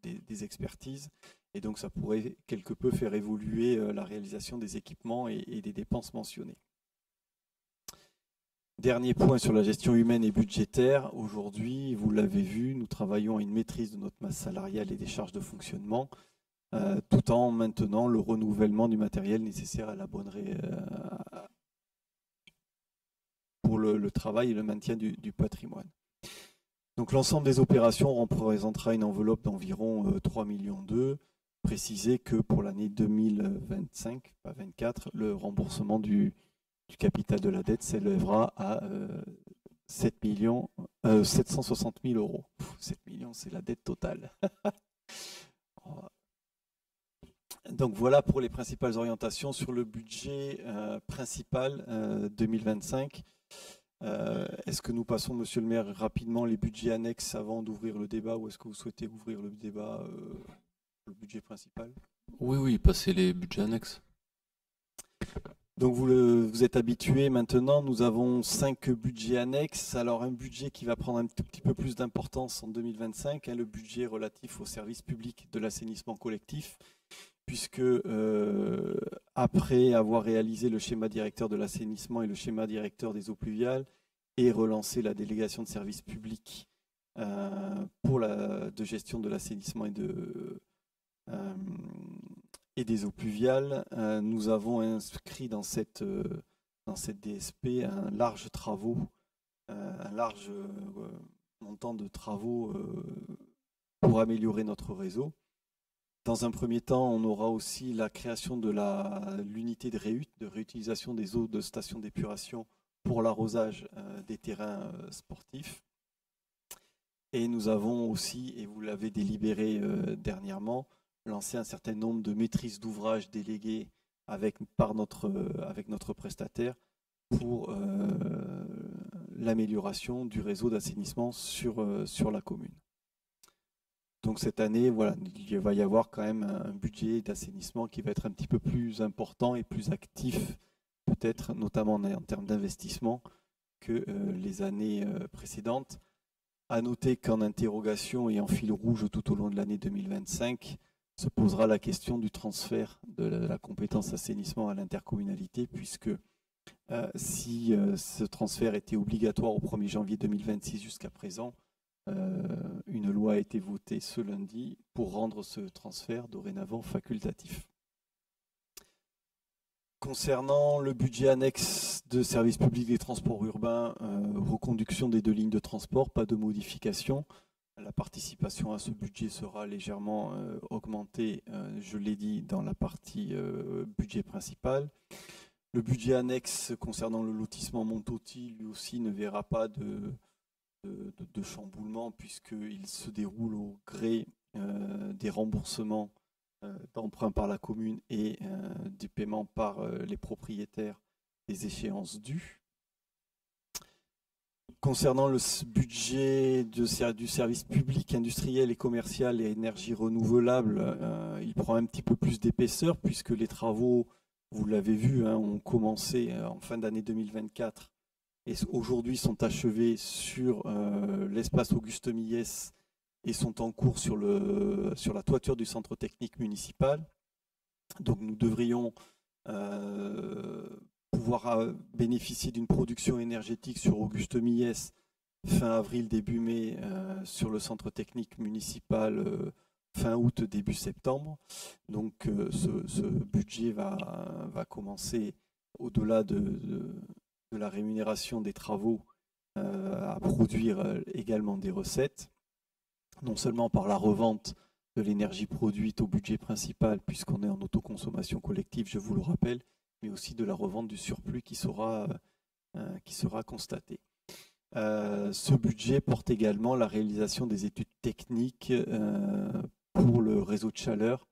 [SPEAKER 3] des expertises. Et donc ça pourrait quelque peu faire évoluer la réalisation des équipements et des dépenses mentionnées. Dernier point sur la gestion humaine et budgétaire. Aujourd'hui, vous l'avez vu, nous travaillons à une maîtrise de notre masse salariale et des charges de fonctionnement, tout en maintenant le renouvellement du matériel nécessaire à la bonne pour le travail et le maintien du patrimoine. Donc l'ensemble des opérations représentera une enveloppe d'environ 3,2 millions. Préciser que pour l'année 2025, pas 24, le remboursement du capital de la dette s'élèvera à 760 000 euros. 7 millions, c'est la dette totale. Donc voilà pour les principales orientations sur le budget principal 2025. Est-ce que nous passons, monsieur le maire, rapidement les budgets annexes avant d'ouvrir le débat, ou est-ce que vous souhaitez ouvrir le débat le budget principal?
[SPEAKER 1] Oui, passez les budgets annexes.
[SPEAKER 3] Donc vous êtes habitués maintenant, nous avons 5 budgets annexes. Alors un budget qui va prendre un tout petit peu plus d'importance en 2025, le budget relatif au service public de l'assainissement collectif, puisque après avoir réalisé le schéma directeur de l'assainissement et le schéma directeur des eaux pluviales et relancé la délégation de service public de gestion de l'assainissement et des eaux pluviales, nous avons inscrit dans cette DSP un large montant de travaux pour améliorer notre réseau. Dans un premier temps, on aura aussi la création de l'unité de réutilisation des eaux de station d'épuration pour l'arrosage des terrains sportifs. Et nous avons aussi, et vous l'avez délibéré dernièrement, lancé un certain nombre de maîtrises d'ouvrage déléguées avec notre prestataire pour l'amélioration du réseau d'assainissement sur la commune. Donc cette année, voilà, il va y avoir quand même un budget d'assainissement qui va être un petit peu plus important et plus actif, peut-être notamment en termes d'investissement, que les années précédentes. À noter qu'en interrogation et en fil rouge tout au long de l'année 2025, se posera la question du transfert de la compétence assainissement à l'intercommunalité, puisque si ce transfert était obligatoire au 1er janvier 2026 jusqu'à présent, une loi a été votée ce lundi pour rendre ce transfert dorénavant facultatif. Concernant le budget annexe de services publics des transports urbains, reconduction des 2 lignes de transport, pas de modification. La participation à ce budget sera légèrement augmentée, je l'ai dit, dans la partie budget principal. Le budget annexe concernant le lotissement Montauty, lui aussi, ne verra pas de chamboulement puisqu'il se déroule au gré des remboursements d'emprunt par la commune et du paiement par les propriétaires des échéances dues. Concernant le budget du service public industriel et commercial et énergie renouvelable, il prend un petit peu plus d'épaisseur puisque les travaux, vous l'avez vu, ont commencé en fin d'année 2024 et aujourd'hui sont achevés sur l'espace Auguste Millès et sont en cours sur la toiture du centre technique municipal. Donc nous devrions pouvoir bénéficier d'une production énergétique sur Auguste Millès fin avril, début mai, sur le centre technique municipal fin août, début septembre. Donc ce budget va commencer au-delà de la rémunération des travaux à produire également des recettes, non seulement par la revente de l'énergie produite au budget principal, puisqu'on est en autoconsommation collective, je vous le rappelle, mais aussi de la revente du surplus qui sera constaté. Ce budget porte également la réalisation des études techniques pour le réseau de chaleur.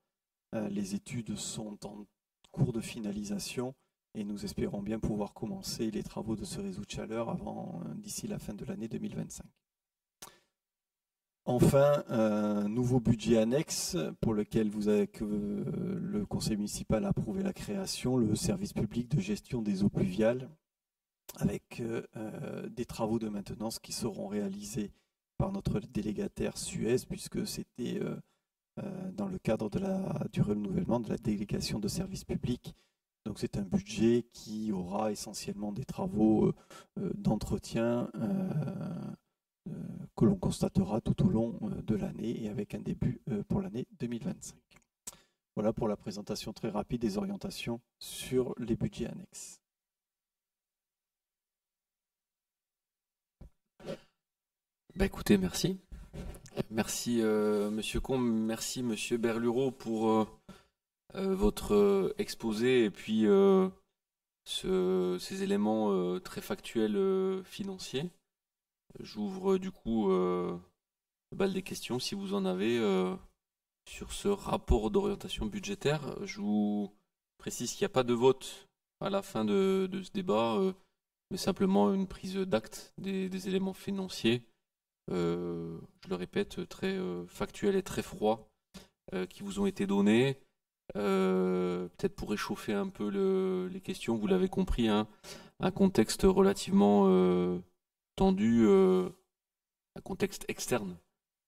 [SPEAKER 3] Les études sont en cours de finalisation et nous espérons bien pouvoir commencer les travaux de ce réseau de chaleur d'ici la fin de l'année 2025. Enfin, un nouveau budget annexe pour lequel le conseil municipal a approuvé la création, le service public de gestion des eaux pluviales, avec des travaux de maintenance qui seront réalisés par notre délégataire Suez, puisque c'était dans le cadre du renouvellement de la délégation de service public. Donc c'est un budget qui aura essentiellement des travaux d'entretien que l'on constatera tout au long de l'année et avec un début pour l'année 2025. Voilà pour la présentation très rapide des orientations sur les budgets annexes.
[SPEAKER 1] Bah écoutez, merci. Merci Monsieur Combe, merci Monsieur Berlureau pour votre exposé et puis ces éléments très factuels financiers. J'ouvre du coup le bal des questions si vous en avez sur ce rapport d'orientation budgétaire. Je vous précise qu'il n'y a pas de vote à la fin de ce débat, mais simplement une prise d'acte des éléments financiers. Je le répète, très factuels et très froids qui vous ont été donnés. Peut-être pour réchauffer un peu les questions, vous l'avez compris, hein, un contexte relativement tendu, un contexte externe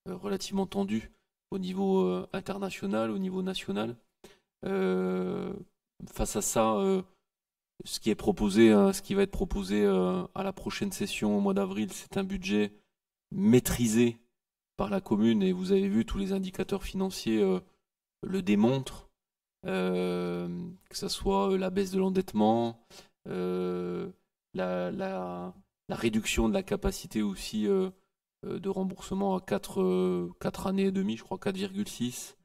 [SPEAKER 1] relativement tendu au niveau international, au niveau national. Face à ça, ce qui est proposé, ce qui va être proposé à la prochaine session au mois d'avril, c'est un budget maîtrisé par la commune, et vous avez vu, tous les indicateurs financiers le démontrent, que ce soit la baisse de l'endettement, la réduction de la capacité aussi de remboursement à 4 années et demie, je crois 4,6.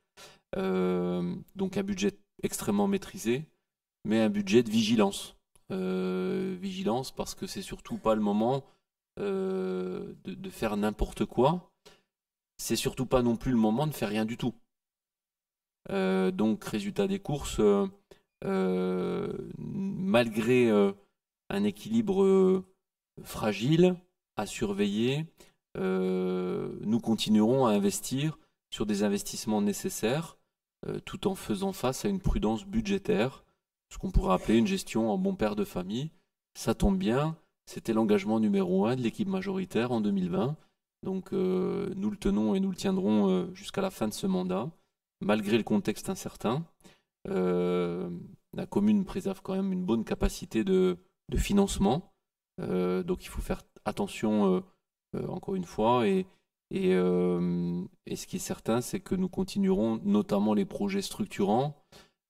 [SPEAKER 1] Donc un budget extrêmement maîtrisé, mais un budget de vigilance. Vigilance parce que c'est surtout pas le moment de faire n'importe quoi. C'est surtout pas non plus le moment de faire rien du tout. Donc résultat des courses, malgré un équilibre fragile à surveiller, nous continuerons à investir sur des investissements nécessaires, tout en faisant face à une prudence budgétaire, ce qu'on pourrait appeler une gestion en bon père de famille. Ça tombe bien, c'était l'engagement numéro 1 de l'équipe majoritaire en 2020. Donc nous le tenons et nous le tiendrons jusqu'à la fin de ce mandat, malgré le contexte incertain. La commune préserve quand même une bonne capacité de financement. Donc il faut faire attention encore une fois. Et ce qui est certain, c'est que nous continuerons notamment les projets structurants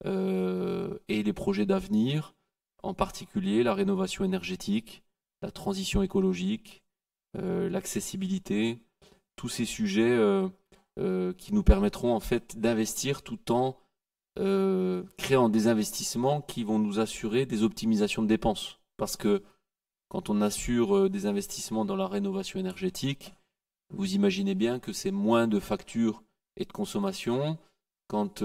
[SPEAKER 1] et les projets d'avenir, en particulier la rénovation énergétique, la transition écologique, l'accessibilité, tous ces sujets qui nous permettront en fait d'investir tout en créant des investissements qui vont nous assurer des optimisations de dépenses. Parce que quand on assure des investissements dans la rénovation énergétique, vous imaginez bien que c'est moins de factures et de consommation. Quand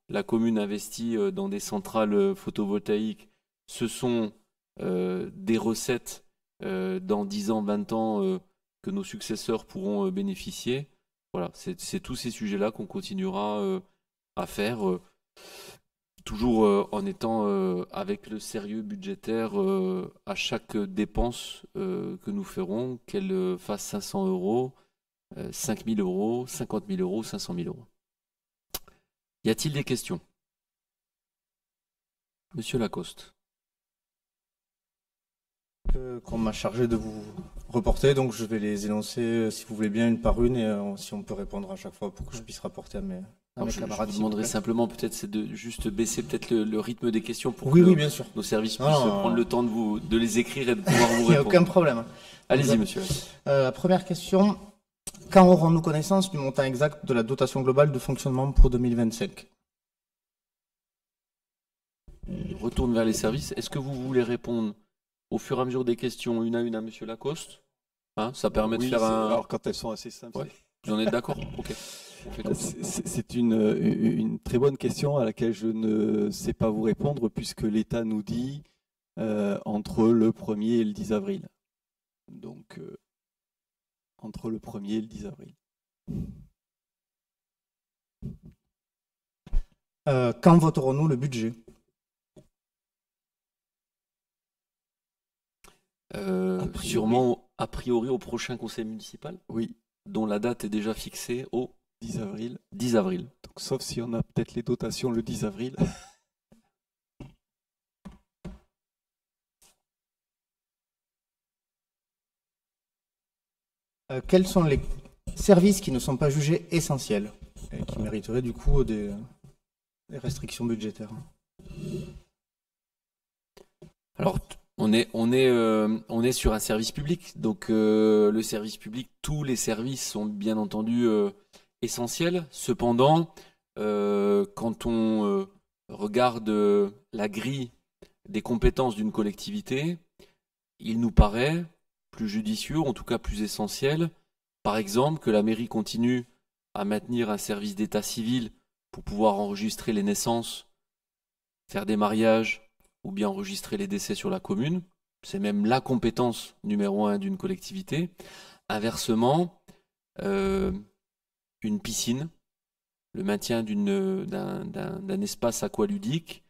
[SPEAKER 1] la commune investit dans des centrales photovoltaïques, ce sont des recettes dans 10 ans, 20 ans que nos successeurs pourront bénéficier. Voilà, c'est tous ces sujets-là qu'on continuera à faire, toujours en étant avec le sérieux budgétaire à chaque dépense que nous ferons, qu'elle fasse 500 euros, 5 000 euros, 50 000 euros, 500 000 euros. Y a-t-il des questions? Monsieur Lacoste.
[SPEAKER 4] Qu'on m'a chargé de vous reporter, donc je vais les énoncer si vous voulez bien une par une, et si on peut répondre à chaque fois pour que je puisse rapporter à mes camarades.
[SPEAKER 1] Je vous demanderai simplement peut-être c'est de juste baisser peut-être le rythme des questions pour
[SPEAKER 4] oui,
[SPEAKER 1] que
[SPEAKER 4] oui, bien sûr.
[SPEAKER 1] nos services puissent prendre le temps de les écrire et de pouvoir vous
[SPEAKER 4] Il n'y a
[SPEAKER 1] répondre.
[SPEAKER 4] aucun problème.
[SPEAKER 1] Allez-y, monsieur.
[SPEAKER 4] La première question, quand aurons-nous connaissance du montant exact de la dotation globale de fonctionnement pour 2025?
[SPEAKER 1] Je retourne vers les services. Est-ce que vous voulez répondre au fur et à mesure des questions, une à monsieur Lacoste? Hein, ça permet de faire un...
[SPEAKER 3] Alors quand elles sont assez simples.
[SPEAKER 1] Ouais. Vous en êtes d'accord? Ok.
[SPEAKER 3] C'est une très bonne question à laquelle je ne sais pas vous répondre, puisque l'État nous dit entre le 1er et le 10 avril. Donc, entre le 1er et le 10 avril.
[SPEAKER 4] Quand voterons-nous le budget?
[SPEAKER 1] Sûrement, a priori, au prochain conseil municipal.
[SPEAKER 3] Oui.
[SPEAKER 1] Dont la date est déjà fixée au
[SPEAKER 3] 10 avril.
[SPEAKER 1] 10 avril.
[SPEAKER 3] Donc, sauf si on a peut-être les dotations le 10 avril.
[SPEAKER 4] Quels sont les services qui ne sont pas jugés essentiels et qui mériteraient du coup des restrictions budgétaires?
[SPEAKER 1] Alors, on est sur un service public, donc le service public, tous les services sont bien entendu essentiels. Cependant, quand on regarde la grille des compétences d'une collectivité, il nous paraît plus judicieux, en tout cas plus essentiel, par exemple, que la mairie continue à maintenir un service d'état civil pour pouvoir enregistrer les naissances, faire des mariages, ou bien enregistrer les décès sur la commune. C'est même la compétence numéro 1 d'une collectivité. Inversement, une piscine, le maintien d'un espace aqualudique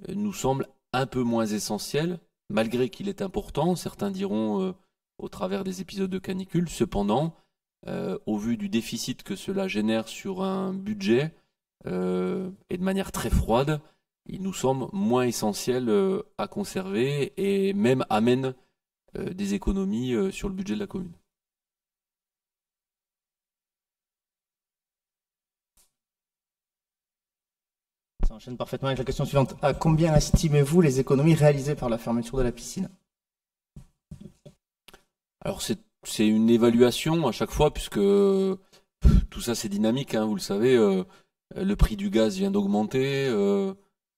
[SPEAKER 1] nous semble un peu moins essentiel, malgré qu'il est important, certains diront au travers des épisodes de canicule. Cependant, au vu du déficit que cela génère sur un budget, et de manière très froide, il nous semble moins essentiel à conserver et même amène des économies sur le budget de la commune.
[SPEAKER 4] Ça enchaîne parfaitement avec la question suivante. À combien estimez-vous les économies réalisées par la fermeture de la piscine?
[SPEAKER 1] Alors c'est une évaluation à chaque fois, puisque tout ça c'est dynamique, hein, vous le savez, le prix du gaz vient d'augmenter,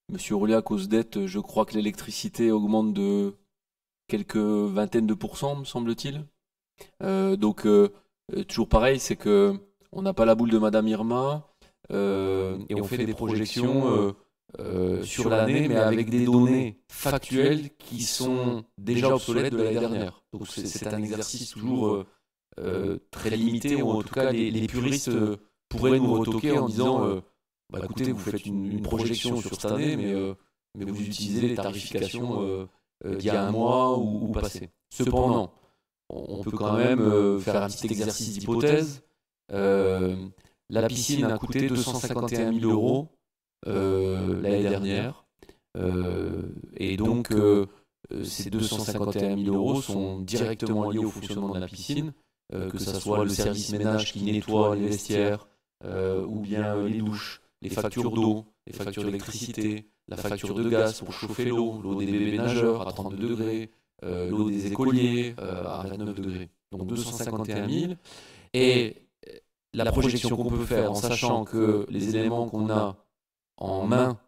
[SPEAKER 1] Monsieur Aurélia, à cause dette, je crois que l'électricité augmente de quelques vingtaines de pourcents, me semble-t-il. Donc toujours pareil, c'est que on n'a pas la boule de Madame Irma, et on fait des projections sur l'année, mais avec des données factuelles qui sont déjà obsolètes de l'année dernière. Donc c'est un exercice toujours très limité, ou en tout cas les puristes pourraient nous retoquer en disant écoutez, vous faites une projection sur cette année, mais vous utilisez les tarifications d'il y a un mois ou passé. Cependant, on peut quand même faire un petit exercice d'hypothèse. La piscine a coûté 251 000 euros l'année dernière. Et donc, ces 251 000 euros sont directement liés au fonctionnement de la piscine, que ce soit le service ménage qui nettoie les vestiaires, ou bien les douches, les factures d'eau, les factures d'électricité, la facture de gaz pour chauffer l'eau des bébés nageurs à 32 degrés, l'eau des écoliers à 29 degrés. Donc 251 000. Et la projection qu'on peut faire en sachant que les éléments qu'on a en main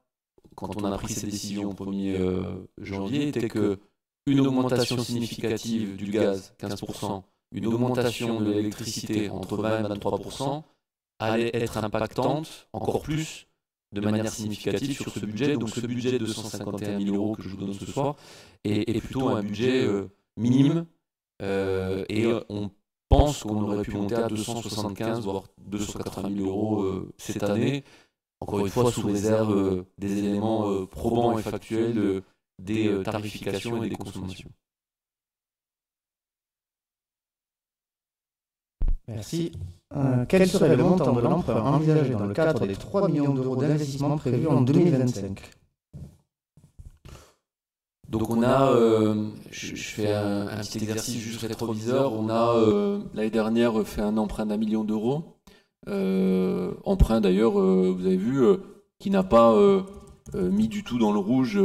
[SPEAKER 1] quand on a pris cette décision au 1er janvier était que une augmentation significative du gaz, 15%, une augmentation de l'électricité entre 20 et 23%, allait être impactante encore plus de manière significative sur ce budget. Donc ce budget de 251 000 euros que je vous donne ce soir est plutôt un budget minime, et on pense qu'on aurait pu monter à 275 voire 280 000 euros cette année, encore une fois sous réserve des éléments probants et factuels des tarifications et des consommations.
[SPEAKER 5] Merci. Quel serait le montant de l'emprunt envisagé dans le cadre des 3 millions d'euros d'investissement prévus en 2025?
[SPEAKER 1] Donc on a, je fais un petit exercice juste rétroviseur, on a l'année dernière fait un emprunt d'1 million d'euros, emprunt d'ailleurs, vous avez vu, qui n'a pas mis du tout dans le rouge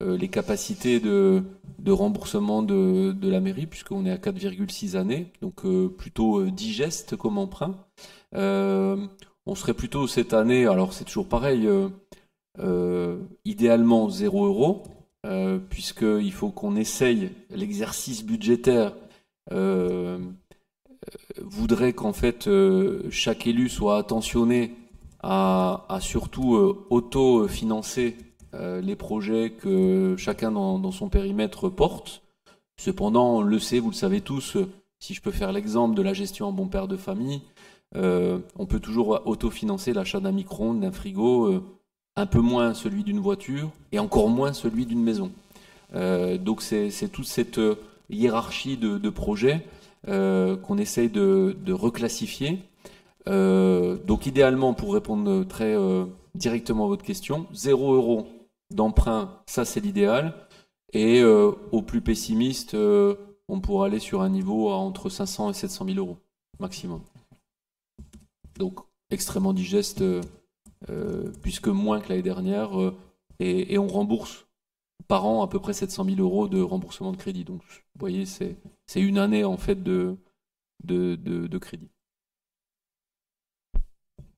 [SPEAKER 1] les capacités de remboursement de la mairie, puisqu'on est à 4,6 années, donc plutôt digeste comme emprunt. On serait plutôt cette année, alors c'est toujours pareil, idéalement 0 euros, puisqu'il faut qu'on essaye, l'exercice budgétaire voudrait qu'en fait chaque élu soit attentionné à surtout auto-financer les projets que chacun dans son périmètre porte. Cependant, on le sait, vous le savez tous, si je peux faire l'exemple de la gestion en bon père de famille, on peut toujours autofinancer l'achat d'un micro-ondes, d'un frigo, un peu moins celui d'une voiture et encore moins celui d'une maison. Donc c'est toute cette hiérarchie de projets qu'on essaye de reclassifier. Donc idéalement, pour répondre très directement à votre question, 0 euros d'emprunt, ça c'est l'idéal. Et au plus pessimiste, on pourra aller sur un niveau à entre 500 et 700 000 euros maximum. Donc extrêmement digeste, puisque moins que l'année dernière, et on rembourse par an à peu près 700 000 euros de remboursement de crédit. Donc vous voyez, c'est une année en fait de crédit.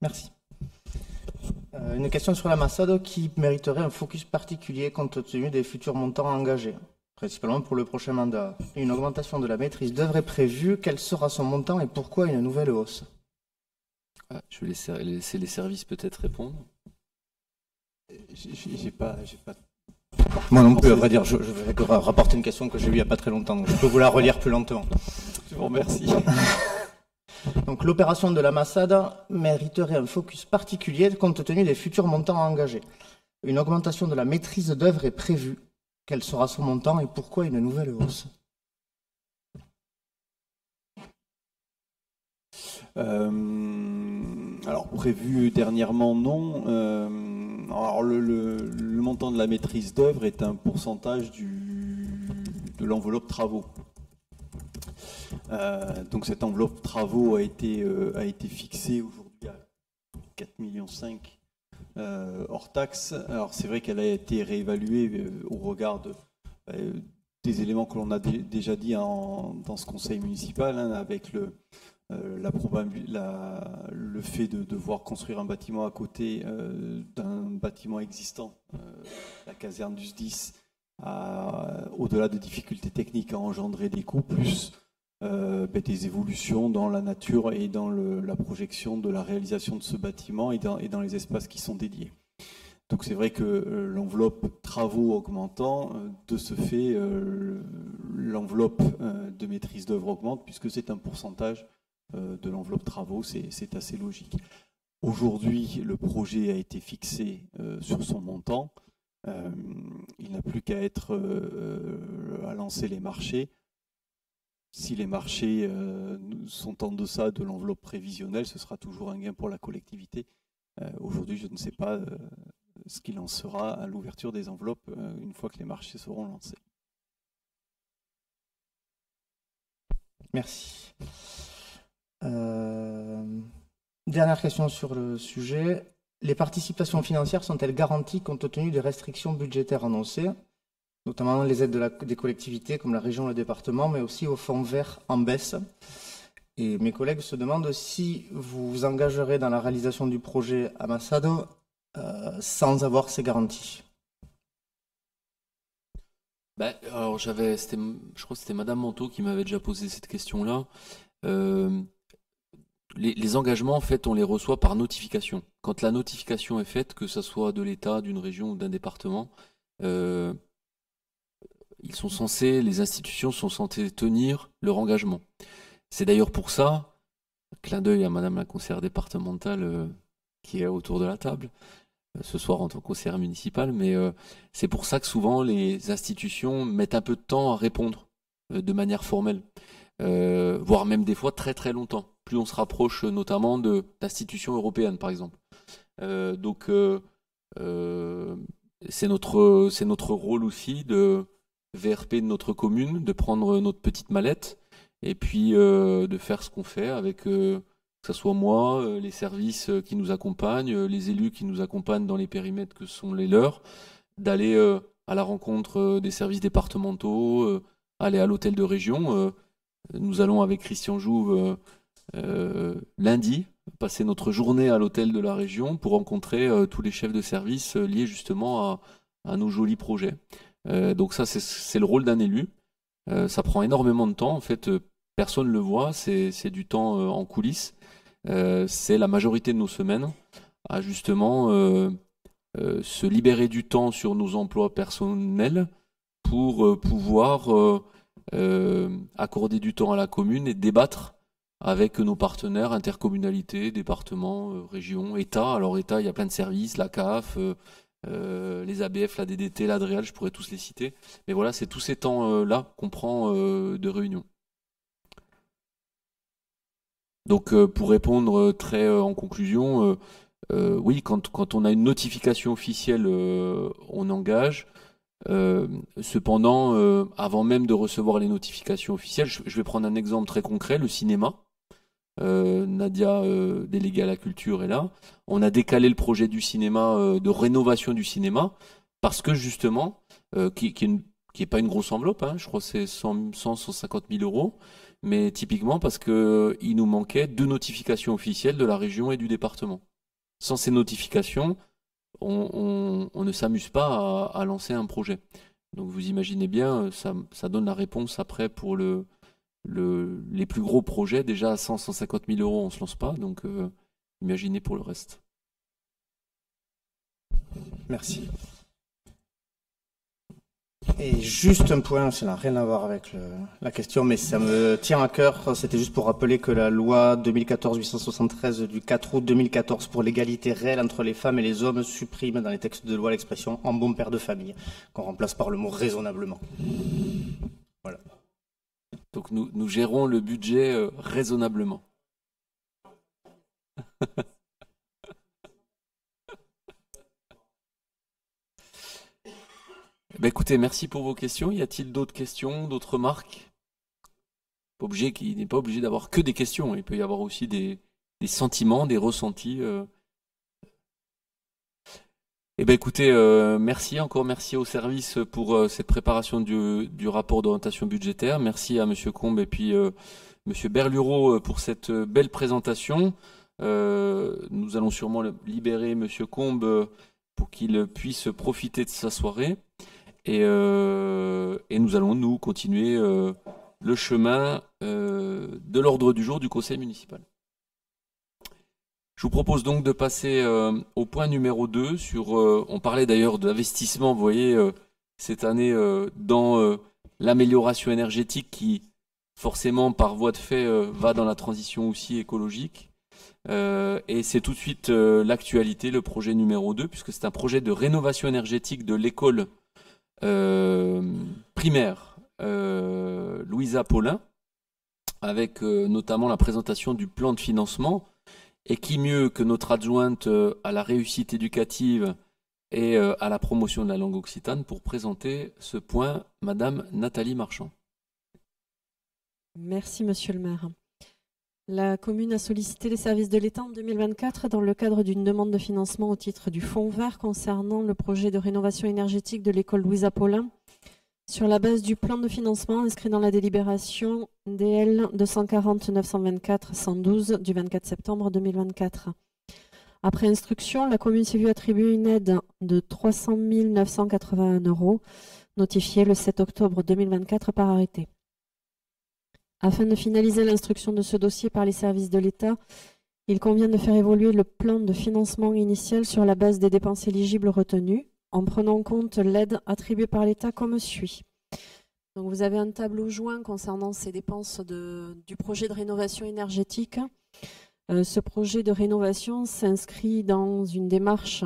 [SPEAKER 4] Merci. Une question sur la Massad qui mériterait un focus particulier compte tenu des futurs montants engagés, principalement pour le prochain mandat. Une augmentation de la maîtrise d'œuvre est prévue. Quel sera son montant et pourquoi une nouvelle hausse?
[SPEAKER 1] Je vais laisser les services peut-être répondre.
[SPEAKER 3] J'ai pas.
[SPEAKER 4] Moi non plus, à vrai dire, je vais rapporter une question que j'ai eue il n'y a pas très longtemps, donc je peux vous la relire plus lentement.
[SPEAKER 3] Je vous remercie.
[SPEAKER 4] Donc l'opération de la Massade mériterait un focus particulier compte tenu des futurs montants engagés. Une augmentation de la maîtrise d'œuvre est prévue. Quel sera son montant et pourquoi une nouvelle hausse?
[SPEAKER 3] Alors prévu dernièrement, non. Alors le montant de la maîtrise d'œuvre est un pourcentage de l'enveloppe travaux. Donc cette enveloppe travaux a été fixée aujourd'hui à 4,5 millions hors taxe. Alors c'est vrai qu'elle a été réévaluée au regard des éléments que l'on a déjà dit dans ce conseil municipal, hein, avec le fait de devoir construire un bâtiment à côté d'un bâtiment existant, la caserne du SDIS, au-delà des difficultés techniques à engendrer des coûts, plus des évolutions dans la nature et dans la projection de la réalisation de ce bâtiment et dans les espaces qui sont dédiés. Donc c'est vrai que l'enveloppe travaux augmentant, de ce fait, l'enveloppe de maîtrise d'œuvre augmente puisque c'est un pourcentage de l'enveloppe travaux, c'est assez logique. Aujourd'hui, le projet a été fixé sur son montant. Il n'a plus qu'à être à lancer les marchés. Si les marchés sont en deçà de l'enveloppe prévisionnelle, ce sera toujours un gain pour la collectivité. Aujourd'hui, je ne sais pas ce qu'il en sera à l'ouverture des enveloppes une fois que les marchés seront lancés.
[SPEAKER 4] Merci. Dernière question sur le sujet. Les participations financières sont-elles garanties compte tenu des restrictions budgétaires annoncées, notamment les aides des collectivités comme la région et le département, mais aussi au fonds vert en baisse? Et mes collègues se demandent si vous vous engagerez dans la réalisation du projet à Massade sans avoir ces garanties.
[SPEAKER 1] Alors je crois que c'était Madame Manteau qui m'avait déjà posé cette question-là. Les engagements, en fait, on les reçoit par notification. Quand la notification est faite, que ce soit de l'État, d'une région ou d'un département, les institutions sont censées tenir leur engagement. C'est d'ailleurs pour ça, clin d'œil à Madame la conseillère départementale qui est autour de la table, ce soir en tant que conseillère municipale, mais c'est pour ça que souvent les institutions mettent un peu de temps à répondre de manière formelle, voire même des fois très très longtemps. Plus on se rapproche notamment d'institutions européennes, par exemple. Donc c'est notre rôle aussi de VRP de notre commune, de prendre notre petite mallette et puis de faire ce qu'on fait avec que ce soit moi, les services qui nous accompagnent, les élus qui nous accompagnent dans les périmètres que sont les leurs, d'aller à la rencontre des services départementaux, aller à l'hôtel de région. Nous allons avec Christian Jouve lundi passer notre journée à l'hôtel de la région pour rencontrer tous les chefs de service liés justement à nos jolis projets. Donc ça, c'est le rôle d'un élu. Ça prend énormément de temps. En fait, personne ne le voit. C'est du temps en coulisses. C'est la majorité de nos semaines à justement se libérer du temps sur nos emplois personnels pour pouvoir accorder du temps à la commune et débattre avec nos partenaires, intercommunalités, départements, régions, État. Alors État, il y a plein de services, la CAF, les ABF, la DDT, l'Adréal, je pourrais tous les citer. Mais voilà, c'est tous ces temps-là qu'on prend de réunion. Donc pour répondre très en conclusion, oui, quand on a une notification officielle, on engage. Cependant, avant même de recevoir les notifications officielles, je vais prendre un exemple très concret, le cinéma. Nadia, déléguée à la culture, est là. On a décalé le projet du cinéma, de rénovation du cinéma, parce que justement, qui est pas une grosse enveloppe, hein, je crois que c'est 150 000 euros, mais typiquement parce qu'il nous manquait 2 notifications officielles de la région et du département. Sans ces notifications, on ne s'amuse pas à lancer un projet. Donc vous imaginez bien, ça donne la réponse après pour les plus gros projets. Déjà à 150 000 euros, on ne se lance pas, donc imaginez pour le reste.
[SPEAKER 4] Et juste un point, ça n'a rien à voir avec la question, mais ça me tient à cœur. C'était juste pour rappeler que la loi 2014-873 du 4 août 2014 pour l'égalité réelle entre les femmes et les hommes supprime dans les textes de loi l'expression « en bon père de famille », qu'on remplace par le mot « raisonnablement ». Voilà.
[SPEAKER 1] Donc nous gérons le budget raisonnablement. Ben écoutez, merci pour vos questions. Y a-t-il d'autres questions, d'autres remarques? Il n'est pas obligé d'avoir que des questions. Il peut y avoir aussi des sentiments, des ressentis. Eh ben écoutez, merci au service pour cette préparation du rapport d'orientation budgétaire. Merci à Monsieur Combe et puis Monsieur Berlureau pour cette belle présentation. Nous allons sûrement libérer Monsieur Combe pour qu'il puisse profiter de sa soirée. Et nous allons, nous, continuer le chemin de l'ordre du jour du conseil municipal. Je vous propose donc de passer au point numéro 2 sur, on parlait d'ailleurs d'investissement, vous voyez, cette année dans l'amélioration énergétique qui, forcément, par voie de fait, va dans la transition aussi écologique. Et c'est tout de suite l'actualité, le projet numéro 2, puisque c'est un projet de rénovation énergétique de l'école primaire Louisa Paulin, avec notamment la présentation du plan de financement. Et qui mieux que notre adjointe à la réussite éducative et à la promotion de la langue occitane pour présenter ce point, Madame Nathalie Marchand.
[SPEAKER 6] Merci Monsieur le maire. La commune a sollicité les services de l'État en 2024 dans le cadre d'une demande de financement au titre du Fonds vert concernant le projet de rénovation énergétique de l'école Louisa Paulin sur la base du plan de financement inscrit dans la délibération DL 240-924-112 du 24 septembre 2024. Après instruction, la commune s'est vue attribuer une aide de 300 981 € notifiée le 7 octobre 2024 par arrêté. Afin de finaliser l'instruction de ce dossier par les services de l'État, il convient de faire évoluer le plan de financement initial sur la base des dépenses éligibles retenues, en prenant en compte l'aide attribuée par l'État comme suit. Donc vous avez un tableau joint concernant ces dépenses du projet de rénovation énergétique. Ce projet de rénovation s'inscrit dans une démarche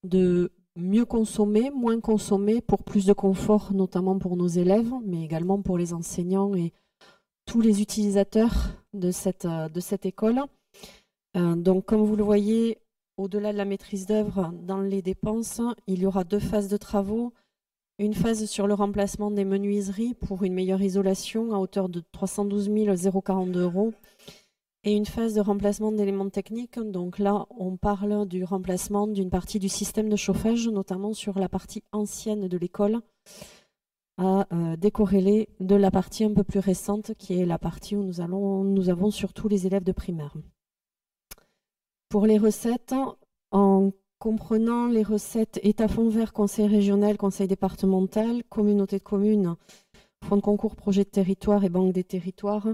[SPEAKER 6] de mieux consommer, moins consommer pour plus de confort, notamment pour nos élèves, mais également pour les enseignants et tous les utilisateurs de cette école. Donc comme vous le voyez, au-delà de la maîtrise d'œuvre, dans les dépenses, il y aura 2 phases de travaux. Une phase sur le remplacement des menuiseries pour une meilleure isolation à hauteur de 312 042 € et une phase de remplacement d'éléments techniques. Donc là, on parle du remplacement d'une partie du système de chauffage, notamment sur la partie ancienne de l'école, à décorréler de la partie un peu plus récente, qui est la partie où nous avons surtout les élèves de primaire. Pour les recettes, en comprenant les recettes État Fonds vert, Conseil régional, Conseil départemental, communauté de communes, Fonds de concours, projet de territoire et Banque des territoires,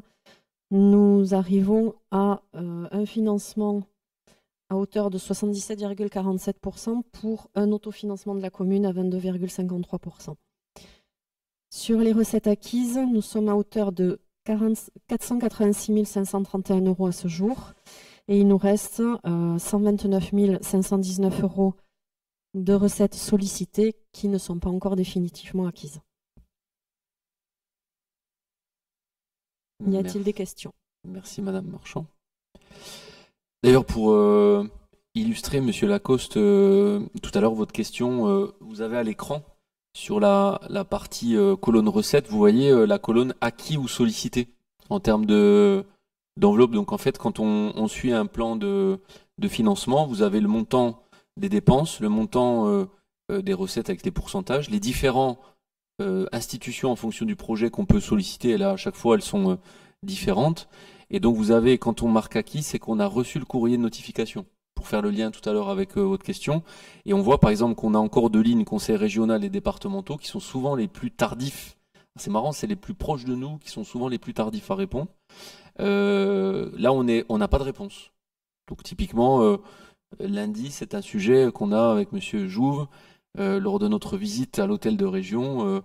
[SPEAKER 6] nous arrivons à un financement à hauteur de 77,47% pour un autofinancement de la commune à 22,53%. Sur les recettes acquises, nous sommes à hauteur de 486 531 € à ce jour. Et il nous reste 129 519 € de recettes sollicitées qui ne sont pas encore définitivement acquises. Y a-t-il des questions?
[SPEAKER 1] Merci Madame Marchand. D'ailleurs, pour illustrer, Monsieur Lacoste, tout à l'heure, votre question, vous avez à l'écran, sur la partie colonne recettes, vous voyez la colonne acquis ou sollicité en termes d'enveloppe. Donc en fait, quand on suit un plan de financement, vous avez le montant des dépenses, le montant des recettes avec les pourcentages, les différents institutions en fonction du projet qu'on peut solliciter. Et là, à chaque fois, elles sont différentes. Et donc vous avez, quand on marque acquis, c'est qu'on a reçu le courrier de notification. Pour faire le lien tout à l'heure avec votre question. Et on voit par exemple qu'on a encore 2 lignes conseils régional et départementaux qui sont souvent les plus tardifs. C'est marrant, c'est les plus proches de nous qui sont souvent les plus tardifs à répondre. Là, on n'a pas de réponse. Donc typiquement, lundi, c'est un sujet qu'on a avec Monsieur Jouve lors de notre visite à l'hôtel de région.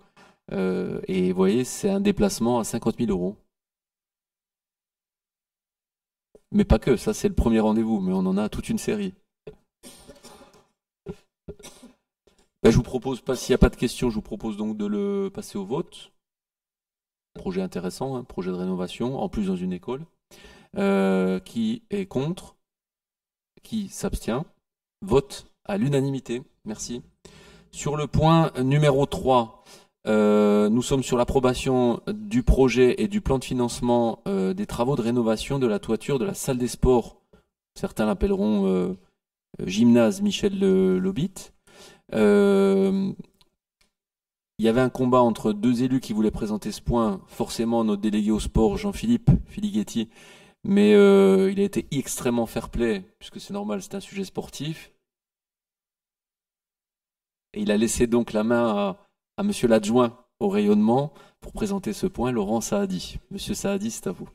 [SPEAKER 1] Et vous voyez, c'est un déplacement à 50 000 euros. Mais pas que, ça c'est le premier rendez-vous, mais on en a toute une série. Ben, je vous propose, s'il n'y a pas de questions, je vous propose donc de le passer au vote. Projet intéressant, hein, projet de rénovation, en plus dans une école. Qui est contre? Qui s'abstient? Vote à l'unanimité. Merci. Sur le point numéro 3, nous sommes sur l'approbation du projet et du plan de financement des travaux de rénovation de la toiture de la salle des sports. Certains l'appelleront gymnase Michel Lobit. Il y avait un combat entre deux élus qui voulaient présenter ce point, forcément notre délégué au sport Jean-Philippe Filighetti, mais il a été extrêmement fair-play, puisque c'est normal, c'est un sujet sportif. Et il a laissé donc la main à monsieur l'adjoint au rayonnement pour présenter ce point, Laurent Saadi. Monsieur Saadi, c'est à vous.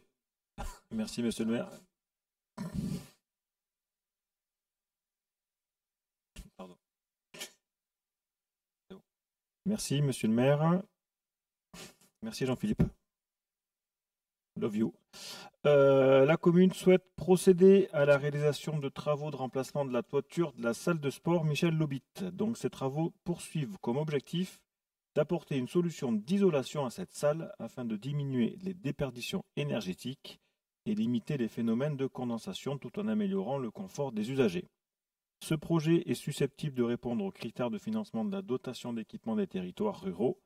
[SPEAKER 7] Merci, monsieur le maire. Pardon. Merci, monsieur le maire. Merci, Jean-Philippe. Love you. La commune souhaite procéder à la réalisation de travaux de remplacement de la toiture de la salle de sport Michel Lobit. Donc, ces travaux poursuivent comme objectif d'apporter une solution d'isolation à cette salle afin de diminuer les déperditions énergétiques et limiter les phénomènes de condensation tout en améliorant le confort des usagers. Ce projet est susceptible de répondre aux critères de financement de la dotation d'équipement des territoires ruraux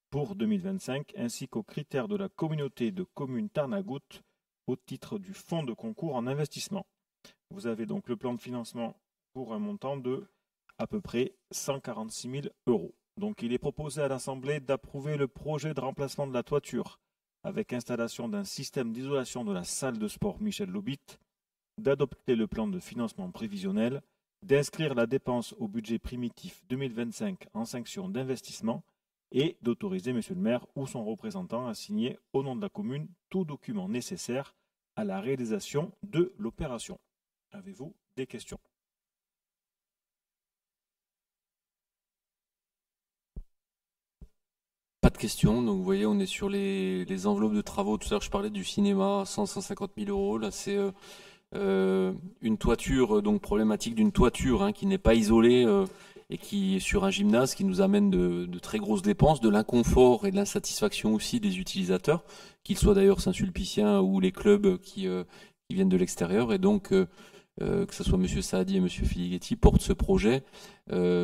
[SPEAKER 7] pour 2025 ainsi qu'aux critères de la communauté de communes Tarnagout au titre du fonds de concours en investissement. Vous avez donc le plan de financement pour un montant de à peu près 146 000 euros. Donc il est proposé à l'Assemblée d'approuver le projet de remplacement de la toiture avec installation d'un système d'isolation de la salle de sport Michel Lobit, d'adopter le plan de financement prévisionnel, d'inscrire la dépense au budget primitif 2025 en sanction d'investissement et d'autoriser monsieur le maire ou son représentant à signer au nom de la commune tout document nécessaire à la réalisation de l'opération. Avez-vous des questions?
[SPEAKER 1] Pas de questions, donc vous voyez, on est sur les enveloppes de travaux. Tout à l'heure, je parlais du cinéma, 150 000 euros. Là, c'est une toiture, donc problématique d'une toiture qui n'est pas isolée et qui est sur un gymnase, qui nous amène de très grosses dépenses, de l'inconfort et de l'insatisfaction aussi des utilisateurs, qu'ils soient d'ailleurs Saint-Sulpiciens ou les clubs qui viennent de l'extérieur. Et donc, que ce soit M. Saadi et M. Filighetti, portent ce projet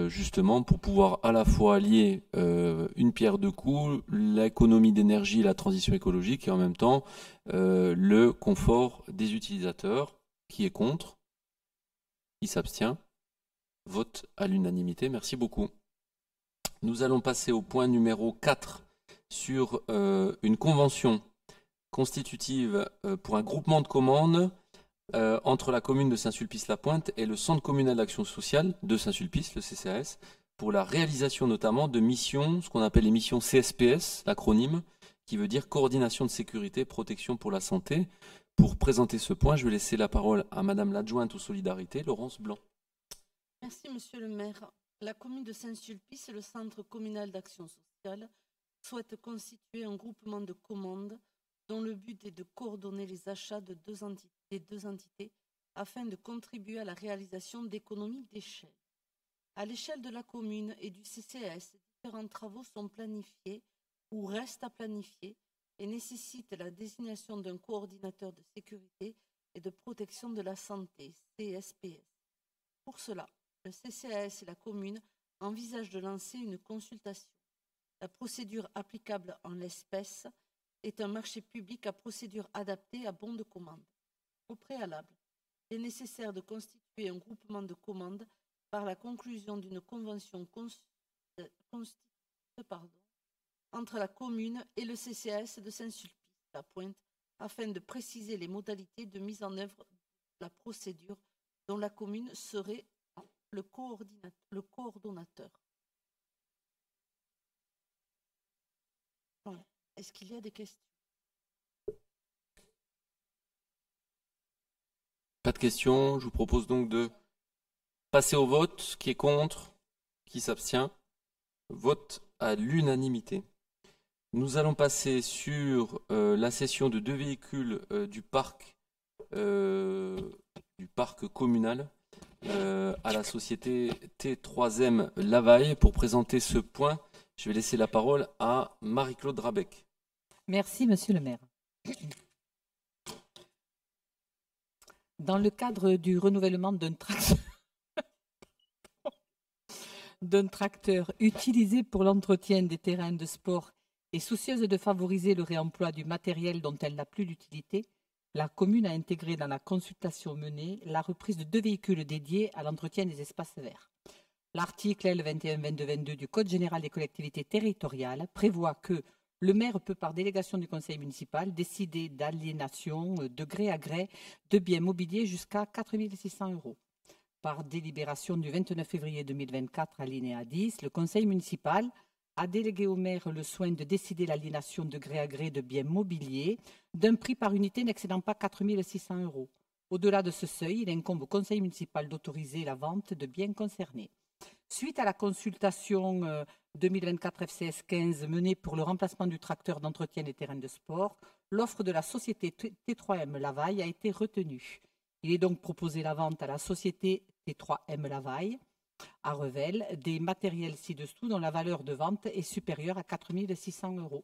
[SPEAKER 1] justement pour pouvoir à la fois allier une pierre deux coups, l'économie d'énergie, la transition écologique et en même temps le confort des utilisateurs. Qui est contre? Qui s'abstient? Vote à l'unanimité. Merci beaucoup. Nous allons passer au point numéro 4 sur une convention constitutive pour un groupement de commandes entre la commune de Saint-Sulpice-la-Pointe et le Centre communal d'action sociale de Saint-Sulpice, le CCAS, pour la réalisation notamment de missions, ce qu'on appelle les missions CSPS, l'acronyme, qui veut dire Coordination de sécurité et protection pour la santé. Pour présenter ce point, je vais laisser la parole à Madame l'adjointe aux solidarités, Laurence Blanc.
[SPEAKER 8] Merci Monsieur le maire. La commune de Saint-Sulpice et le Centre communal d'action sociale souhaitent constituer un groupement de commandes dont le but est de coordonner les achats des deux entités afin de contribuer à la réalisation d'économies d'échelle. À l'échelle de la commune et du CCAS, différents travaux sont planifiés ou restent à planifier et nécessitent la désignation d'un coordinateur de sécurité et de protection de la santé, CSPS. Pour cela, le CCAS et la commune envisagent de lancer une consultation. La procédure applicable en l'espèce est un marché public à procédure adaptée à bon de commande. Au préalable, il est nécessaire de constituer un groupement de commandes par la conclusion d'une convention entre la commune et le CCAS de Saint-Sulpice-la-Pointe afin de préciser les modalités de mise en œuvre de la procédure dont la commune serait le coordonnateur. Voilà. Est-ce qu'il y a des questions?
[SPEAKER 1] Pas de questions, je vous propose donc de passer au vote. Qui est contre? Qui s'abstient? Vote à l'unanimité. Nous allons passer sur la cession de 2 véhicules du parc communal à la société T3M Lavaille. Pour présenter ce point, je vais laisser la parole à Marie-Claude Drabec.
[SPEAKER 9] Merci, monsieur le maire. Dans le cadre du renouvellement d'un tracteur utilisé pour l'entretien des terrains de sport et soucieuse de favoriser le réemploi du matériel dont elle n'a plus d'utilité, la commune a intégré dans la consultation menée la reprise de 2 véhicules dédiés à l'entretien des espaces verts. L'article L21-22-22 du Code général des collectivités territoriales prévoit que le maire peut, par délégation du conseil municipal, décider d'aliénation de gré à gré de biens mobiliers jusqu'à 4 600 €. Par délibération du 29 février 2024, alinéa 10, le conseil municipal a délégué au maire le soin de décider l'aliénation de gré à gré de biens mobiliers d'un prix par unité n'excédant pas 4 600 €. Au-delà de ce seuil, il incombe au conseil municipal d'autoriser la vente de biens concernés. Suite à la consultation 2024 FCS 15 menée pour le remplacement du tracteur d'entretien des terrains de sport, l'offre de la société T3M Lavaille a été retenue. Il est donc proposé la vente à la société T3M Lavaille à Revel des matériels ci-dessous dont la valeur de vente est supérieure à 4 600 €.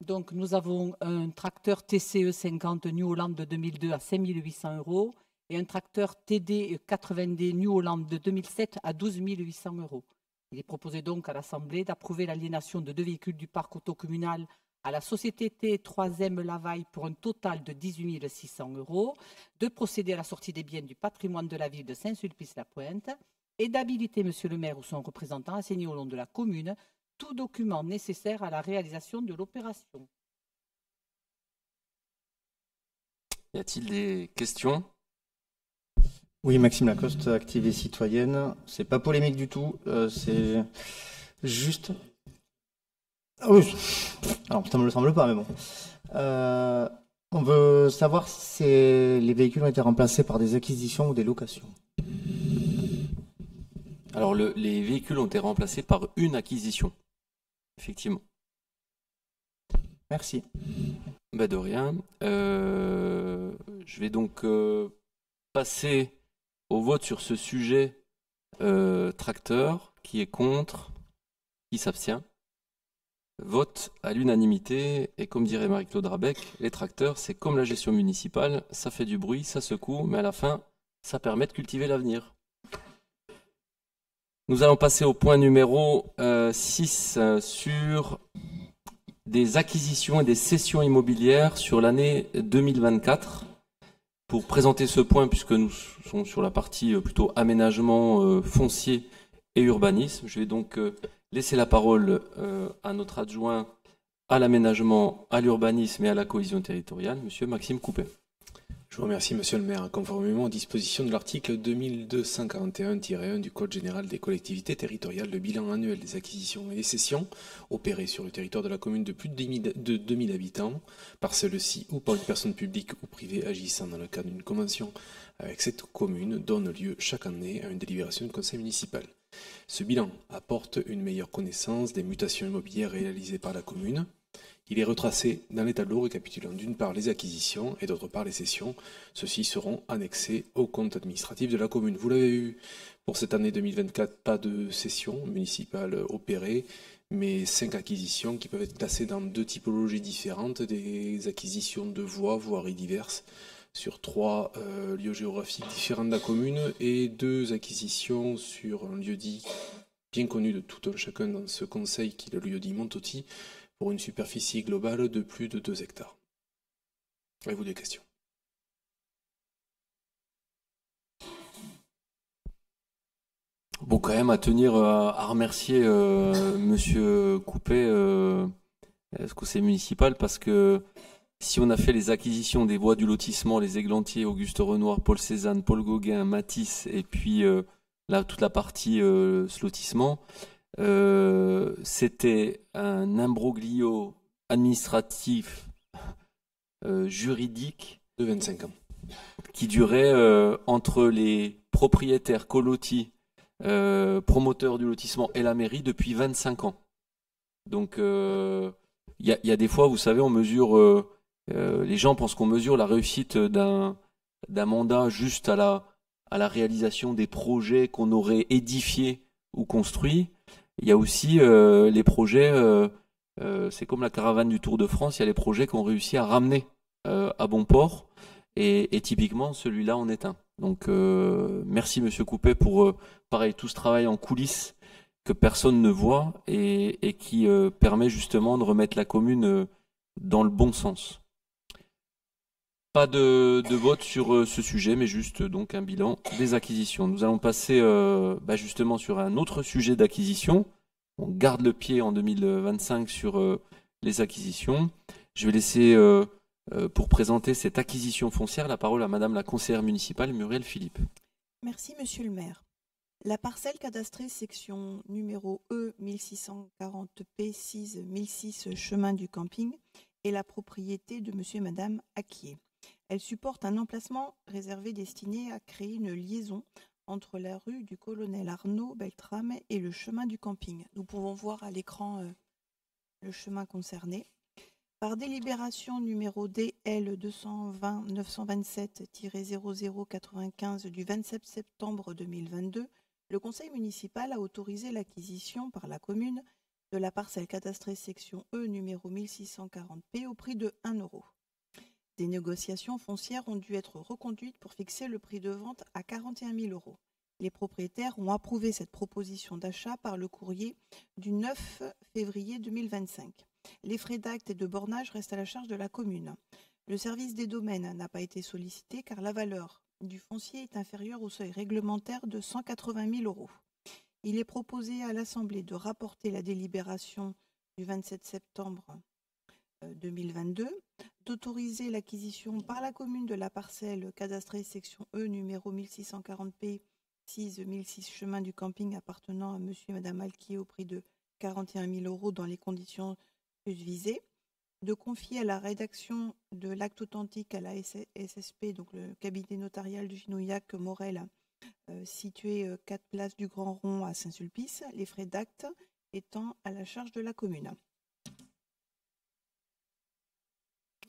[SPEAKER 9] Donc nous avons un tracteur TCE 50 New Holland de 2002 à 5 800 € et un tracteur TD 80D New Holland de 2007 à 12 800 €. Il est proposé donc à l'Assemblée d'approuver l'aliénation de 2 véhicules du parc auto communal à la société T3M Lavaille pour un total de 18 600 €, de procéder à la sortie des biens du patrimoine de la ville de Saint-Sulpice-la-Pointe et d'habiliter monsieur le maire ou son représentant à signer au nom de la commune tout document nécessaire à la réalisation de l'opération.
[SPEAKER 1] Y a-t-il des questions?
[SPEAKER 4] Oui, Maxime Lacoste, active et citoyenne. C'est pas polémique du tout, c'est juste. Ah oui, alors ça me le semble pas, mais bon. On veut savoir si les véhicules ont été remplacés par des acquisitions ou des locations.
[SPEAKER 1] Alors, les véhicules ont été remplacés par une acquisition, effectivement.
[SPEAKER 4] Merci.
[SPEAKER 1] Bah de rien. Je vais donc passer au vote sur ce sujet tracteur. Qui est contre? Qui s'abstient? Vote à l'unanimité. Et comme dirait Marie-Claude Rabec, les tracteurs, c'est comme la gestion municipale. Ça fait du bruit, ça secoue, mais à la fin, ça permet de cultiver l'avenir. Nous allons passer au point numéro 6 sur des acquisitions et des cessions immobilières sur l'année 2024. Pour présenter ce point, puisque nous sommes sur la partie plutôt aménagement foncier et urbanisme, je vais donc laisser la parole à notre adjoint à l'aménagement, à l'urbanisme et à la cohésion territoriale, monsieur Maxime Coupet.
[SPEAKER 10] Je vous remercie, monsieur le maire. Conformément aux dispositions de l'article 2241-1 du Code général des collectivités territoriales, le bilan annuel des acquisitions et des cessions opérées sur le territoire de la commune de plus de 2000 habitants par celle-ci ou par une personne publique ou privée agissant dans le cadre d'une convention avec cette commune donne lieu chaque année à une délibération du conseil municipal. Ce bilan apporte une meilleure connaissance des mutations immobilières réalisées par la commune. Il est retracé dans les tableaux récapitulant d'une part les acquisitions et d'autre part les cessions. Ceux-ci seront annexés au compte administratif de la commune. Vous l'avez vu, pour cette année 2024, pas de cessions municipales opérées, mais 5 acquisitions qui peuvent être classées dans 2 typologies différentes, des acquisitions de voiries diverses sur 3 lieux géographiques différents de la commune et 2 acquisitions sur un lieu-dit bien connu de tout un chacun dans ce conseil qui est le lieu-dit Montoti, pour une superficie globale de plus de 2 hectares. Avez-vous des questions?
[SPEAKER 1] Bon, quand même, à tenir à remercier monsieur Coupet, ce conseil municipal, parce que si on a fait les acquisitions des voies du lotissement, les Églantiers, Auguste Renoir, Paul Cézanne, Paul Gauguin, Matisse, et puis là, toute la partie ce lotissement, c'était un imbroglio administratif, juridique
[SPEAKER 10] de 25 ans
[SPEAKER 1] qui durait entre les propriétaires colotis, promoteurs du lotissement et la mairie depuis 25 ans. Donc, il y a des fois, vous savez, on mesure, les gens pensent qu'on mesure la réussite d'un mandat juste à la réalisation des projets qu'on aurait édifiés ou construits. Il y a aussi les projets, c'est comme la caravane du Tour de France, il y a les projets qu'on réussit à ramener à bon port. Et typiquement, celui-là en est un. Donc, merci Monsieur Coupet pour, pareil, tout ce travail en coulisses que personne ne voit et qui permet justement de remettre la commune dans le bon sens. Pas de vote sur ce sujet, mais juste donc un bilan des acquisitions. Nous allons passer justement sur un autre sujet d'acquisition. On garde le pied en 2025 sur les acquisitions. Je vais laisser, pour présenter cette acquisition foncière, la parole à Madame la conseillère municipale Muriel Philippe.
[SPEAKER 11] Merci Monsieur le maire. La parcelle cadastrée section numéro E 1640P 6 1006 chemin du camping est la propriété de Monsieur et Madame Acquier. Elle supporte un emplacement réservé destiné à créer une liaison entre la rue du colonel Arnaud Beltrame et le chemin du camping. Nous pouvons voir à l'écran le chemin concerné. Par délibération numéro DL 220-927-0095 du 27 septembre 2022, le conseil municipal a autorisé l'acquisition par la commune de la parcelle cadastrée section E numéro 1640P au prix de 1 €. Des négociations foncières ont dû être reconduites pour fixer le prix de vente à 41 000 €. Les propriétaires ont approuvé cette proposition d'achat par le courrier du 9 février 2025. Les frais d'acte et de bornage restent à la charge de la commune. Le service des domaines n'a pas été sollicité car la valeur du foncier est inférieure au seuil réglementaire de 180 000 €. Il est proposé à l'Assemblée de rapporter la délibération du 27 septembre 2022, d'autoriser l'acquisition par la commune de la parcelle cadastrée section E numéro 1640P 6 1006 chemin du camping appartenant à Monsieur et Madame Alquier au prix de 41 000 € dans les conditions visées, de confier à la rédaction de l'acte authentique à la SSP, donc le cabinet notarial du Ginouillac Morel, situé 4 place du Grand Rond à Saint-Sulpice, les frais d'acte étant à la charge de la commune.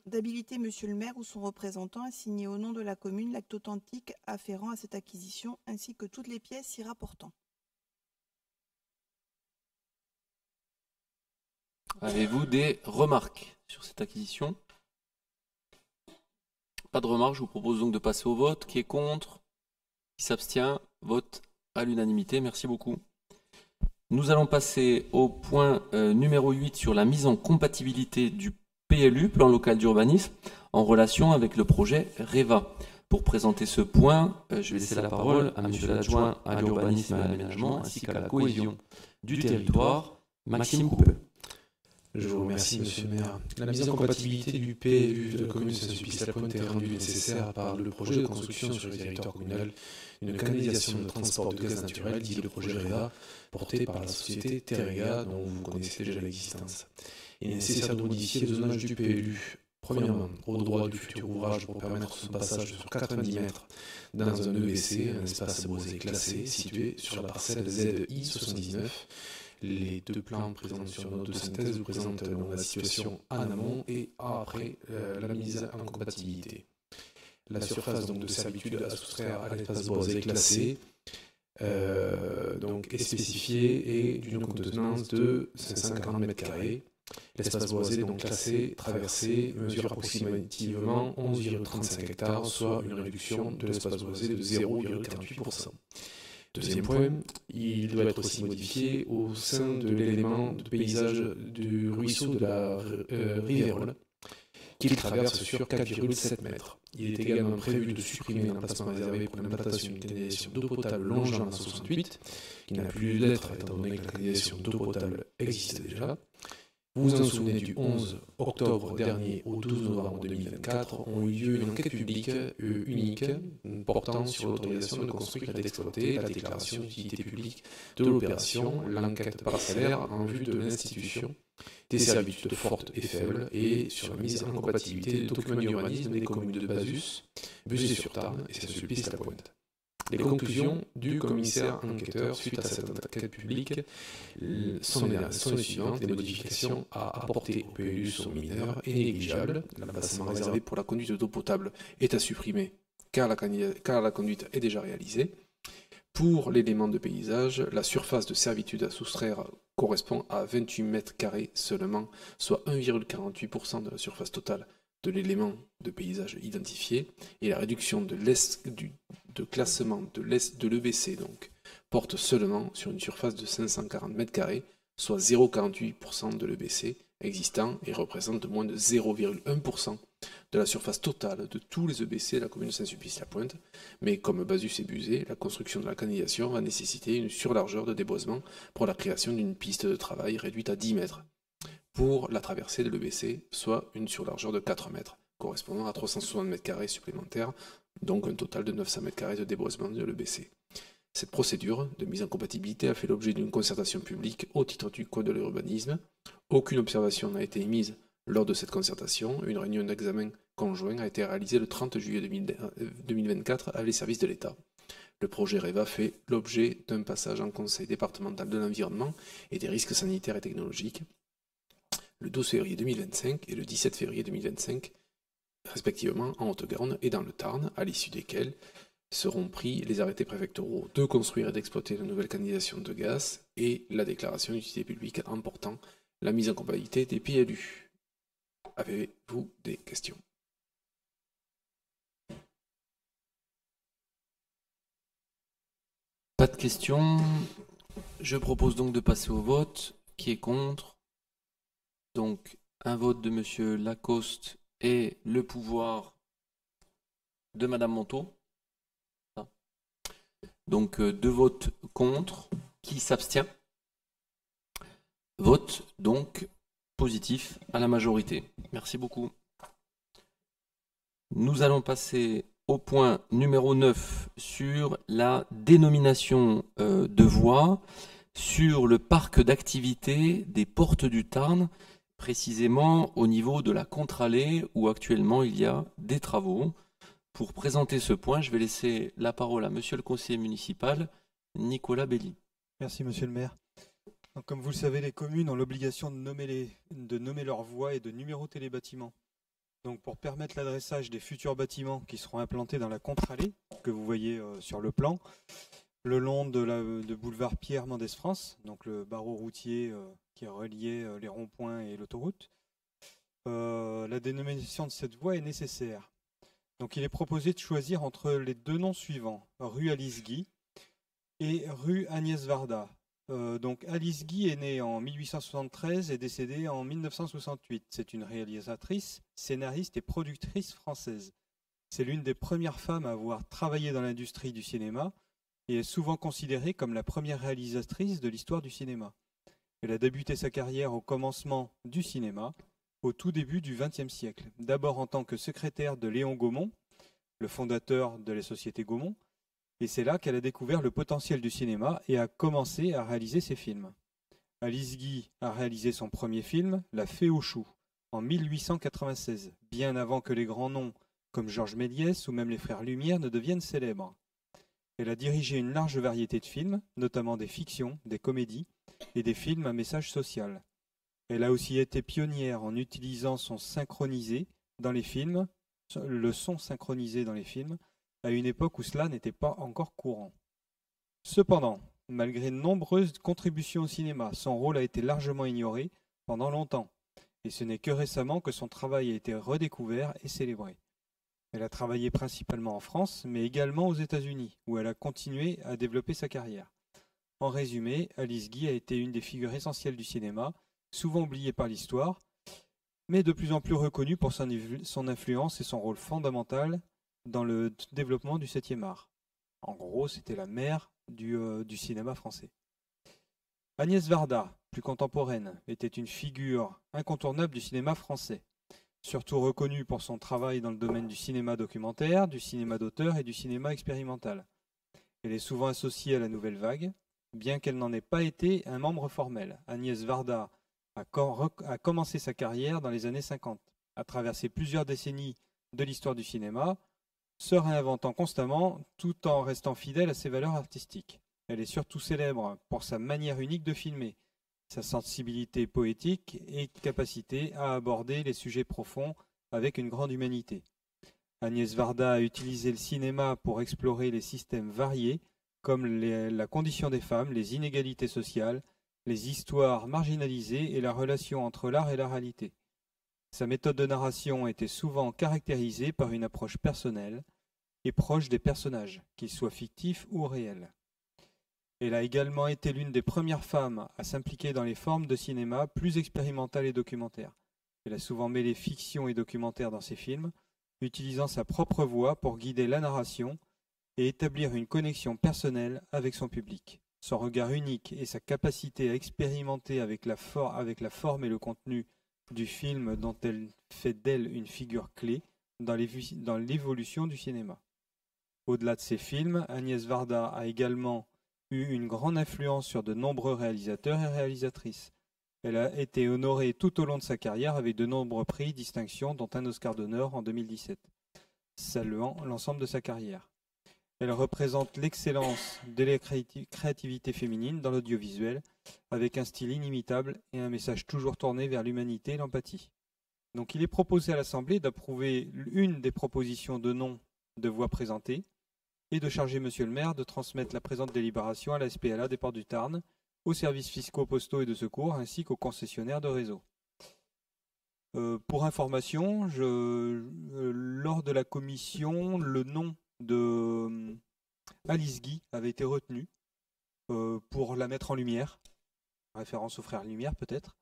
[SPEAKER 11] D'habiliter Monsieur le maire ou son représentant à signer au nom de la commune l'acte authentique afférent à cette acquisition ainsi que toutes les pièces y rapportant.
[SPEAKER 1] Avez-vous des remarques sur cette acquisition? Pas de remarques, je vous propose donc de passer au vote. Qui est contre? Qui s'abstient? Vote à l'unanimité, merci beaucoup. Nous allons passer au point numéro 8 sur la mise en compatibilité du PLU, plan local d'urbanisme, en relation avec le projet REVA. Pour présenter ce point, je vais laisser la parole à Monsieur l'adjoint à l'urbanisme et à l'aménagement, ainsi qu'à la cohésion du territoire, Maxime Coupeux.
[SPEAKER 10] Je vous remercie, Monsieur le maire. La mise en compatibilité du PLU de la commune de Saint-Sulpice-la-Pointe est rendue nécessaire par le projet de construction sur le territoire communal d'une canalisation de transport de gaz naturel, dit le projet REVA, porté par la société Terrega, dont vous connaissez déjà l'existence. Il est nécessaire de modifier le zonage du PLU. Premièrement, au droit du futur ouvrage pour permettre son passage sur 90 mètres dans un EBC, un espace boisé classé, situé sur la parcelle ZI 79. Les deux plans présents sur notre synthèse vous présentent la situation en amont et après la mise en compatibilité. La surface donc, de servitude à soustraire à l'espace boisé classé est spécifiée et d'une contenance de 540 m². L'espace boisé donc classé, traversé, mesure approximativement 11,35 hectares, soit une réduction de l'espace boisé de 0,48%. Deuxième point, il doit être aussi modifié au sein de l'élément de paysage du ruisseau de la Riverole, qu'il traverse sur 4,7 mètres. Il est également prévu de supprimer l'emplacement réservé pour l'implantation d'une canalisation d'eau potable longeant la 68, qui n'a plus lieu d'être étant donné que la canalisation d'eau potable existe déjà. Vous vous en souvenez, du 11 octobre dernier au 12 novembre 2024 ont eu lieu une enquête publique unique portant sur l'autorisation de construire et d'exploiter, la déclaration d'utilité publique de l'opération, l'enquête parcellaire en vue de l'institution des servitudes fortes et faibles et sur la mise en compatibilité des documents d'urbanisme des communes de Bazus, Buzet-sur-Tarn et Saint-Sulpice-la-Pointe. Les conclusions du commissaire enquêteur suite à cette enquête publique sont les suivantes. Les modifications à apporter au PLU sont mineures et négligeables. L'emplacement réservé pour la conduite d'eau potable est à supprimer car la conduite est déjà réalisée. Pour l'élément de paysage, la surface de servitude à soustraire correspond à 28 mètres carrés seulement, soit 1,48% de la surface totale de l'élément de paysage identifié, et la réduction de classement de l'EBC donc porte seulement sur une surface de 540 mètres carrés, soit 0,48% de l'EBC existant et représente moins de 0,1% de la surface totale de tous les EBC de la commune de Saint-Sulpice-la-Pointe. Mais comme Bazus et Buzet, la construction de la canalisation va nécessiter une surlargeur de déboisement pour la création d'une piste de travail réduite à 10 mètres pour la traversée de l'EBC, soit une surlargeur de 4 mètres, correspondant à 360 mètres carrés supplémentaires, donc un total de 900 mètres carrés de déboisement de l'EBC. Cette procédure de mise en compatibilité a fait l'objet d'une concertation publique au titre du Code de l'urbanisme. Aucune observation n'a été émise lors de cette concertation. Une réunion d'examen conjoint a été réalisée le 30 juillet 2024 avec les services de l'État. Le projet REVA fait l'objet d'un passage en conseil départemental de l'environnement et des risques sanitaires et technologiques le 12 février 2025 et le 17 février 2025, respectivement en Haute-Garonne et dans le Tarn, à l'issue desquels seront pris les arrêtés préfectoraux de construire et d'exploiter la nouvelle canalisation de gaz et la déclaration d'utilité publique emportant la mise en compatibilité des PLU. Avez-vous des questions?
[SPEAKER 1] Pas de questions. Je propose donc de passer au vote. Qui est contre? Donc, un vote de Monsieur Lacoste et le pouvoir de Madame Monteau. Donc, 2 votes contre. Qui s'abstient? Vote donc positif à la majorité. Merci beaucoup. Nous allons passer au point numéro 9 sur la dénomination de voies sur le parc d'activités des Portes du Tarn, précisément au niveau de la contre-allée où actuellement il y a des travaux. Pour présenter ce point, je vais laisser la parole à Monsieur le conseiller municipal, Nicolas Belli.
[SPEAKER 12] Merci Monsieur le maire. Donc, comme vous le savez, les communes ont l'obligation de nommer leurs voies et de numéroter les bâtiments. Donc, pour permettre l'adressage des futurs bâtiments qui seront implantés dans la contre-allée, que vous voyez sur le plan, le long de boulevard Pierre Mendès France, donc le barreau routier qui reliait les ronds-points et l'autoroute, la dénomination de cette voie est nécessaire. Donc, il est proposé de choisir entre les 2 noms suivants, rue Alice Guy et rue Agnès Varda. Donc Alice Guy est née en 1873 et décédée en 1968. C'est une réalisatrice, scénariste et productrice française. C'est l'une des premières femmes à avoir travaillé dans l'industrie du cinéma et est souvent considérée comme la première réalisatrice de l'histoire du cinéma. Elle a débuté sa carrière au commencement du cinéma, au tout début du XXe siècle. D'abord en tant que secrétaire de Léon Gaumont, le fondateur de la société Gaumont, et c'est là qu'elle a découvert le potentiel du cinéma et a commencé à réaliser ses films. Alice Guy a réalisé son premier film, La Fée aux choux, en 1896, bien avant que les grands noms comme Georges Méliès ou même les frères Lumière ne deviennent célèbres. Elle a dirigé une large variété de films, notamment des fictions, des comédies et des films à message social. Elle a aussi été pionnière en utilisant son synchronisé dans les films, le son synchronisé dans les films, à une époque où cela n'était pas encore courant. Cependant, malgré de nombreuses contributions au cinéma, son rôle a été largement ignoré pendant longtemps, et ce n'est que récemment que son travail a été redécouvert et célébré. Elle a travaillé principalement en France, mais également aux États-Unis, où elle a continué à développer sa carrière. En résumé, Alice Guy a été une des figures essentielles du cinéma, souvent oubliée par l'histoire, mais de plus en plus reconnue pour son influence et son rôle fondamental dans le développement du 7e art. En gros, c'était la mère du cinéma français. Agnès Varda, plus contemporaine, était une figure incontournable du cinéma français, surtout reconnue pour son travail dans le domaine du cinéma documentaire, du cinéma d'auteur et du cinéma expérimental. Elle est souvent associée à la Nouvelle Vague, bien qu'elle n'en ait pas été un membre formel. Agnès Varda a commencé sa carrière dans les années 50, a traversé plusieurs décennies de l'histoire du cinéma, se réinventant constamment tout en restant fidèle à ses valeurs artistiques. Elle est surtout célèbre pour sa manière unique de filmer, sa sensibilité poétique et capacité à aborder les sujets profonds avec une grande humanité. Agnès Varda a utilisé le cinéma pour explorer les systèmes variés comme la condition des femmes, les inégalités sociales, les histoires marginalisées et la relation entre l'art et la réalité. Sa méthode de narration était souvent caractérisée par une approche personnelle et proche des personnages, qu'ils soient fictifs ou réels. Elle a également été l'une des premières femmes à s'impliquer dans les formes de cinéma plus expérimentales et documentaires. Elle a souvent mêlé fiction et documentaire dans ses films, utilisant sa propre voix pour guider la narration et établir une connexion personnelle avec son public. Son regard unique et sa capacité à expérimenter avec la forme et le contenu du film dont elle fait d'elle une figure clé dans l'évolution du cinéma. Au-delà de ses films, Agnès Varda a également eu une grande influence sur de nombreux réalisateurs et réalisatrices. Elle a été honorée tout au long de sa carrière avec de nombreux prix, distinctions, dont un Oscar d'honneur en 2017, saluant l'ensemble de sa carrière. Elle représente l'excellence de la créativité féminine dans l'audiovisuel, avec un style inimitable et un message toujours tourné vers l'humanité et l'empathie. Donc il est proposé à l'Assemblée d'approuver une des propositions de nom de voix présentées et de charger Monsieur le maire de transmettre la présente délibération à la SPLA des Portes du Tarn, aux services fiscaux, postaux et de secours, ainsi qu'aux concessionnaires de réseau. Pour information, lors de la commission, le nom de Alice Guy avait été retenu pour la mettre en lumière, référence aux frères Lumière peut-être,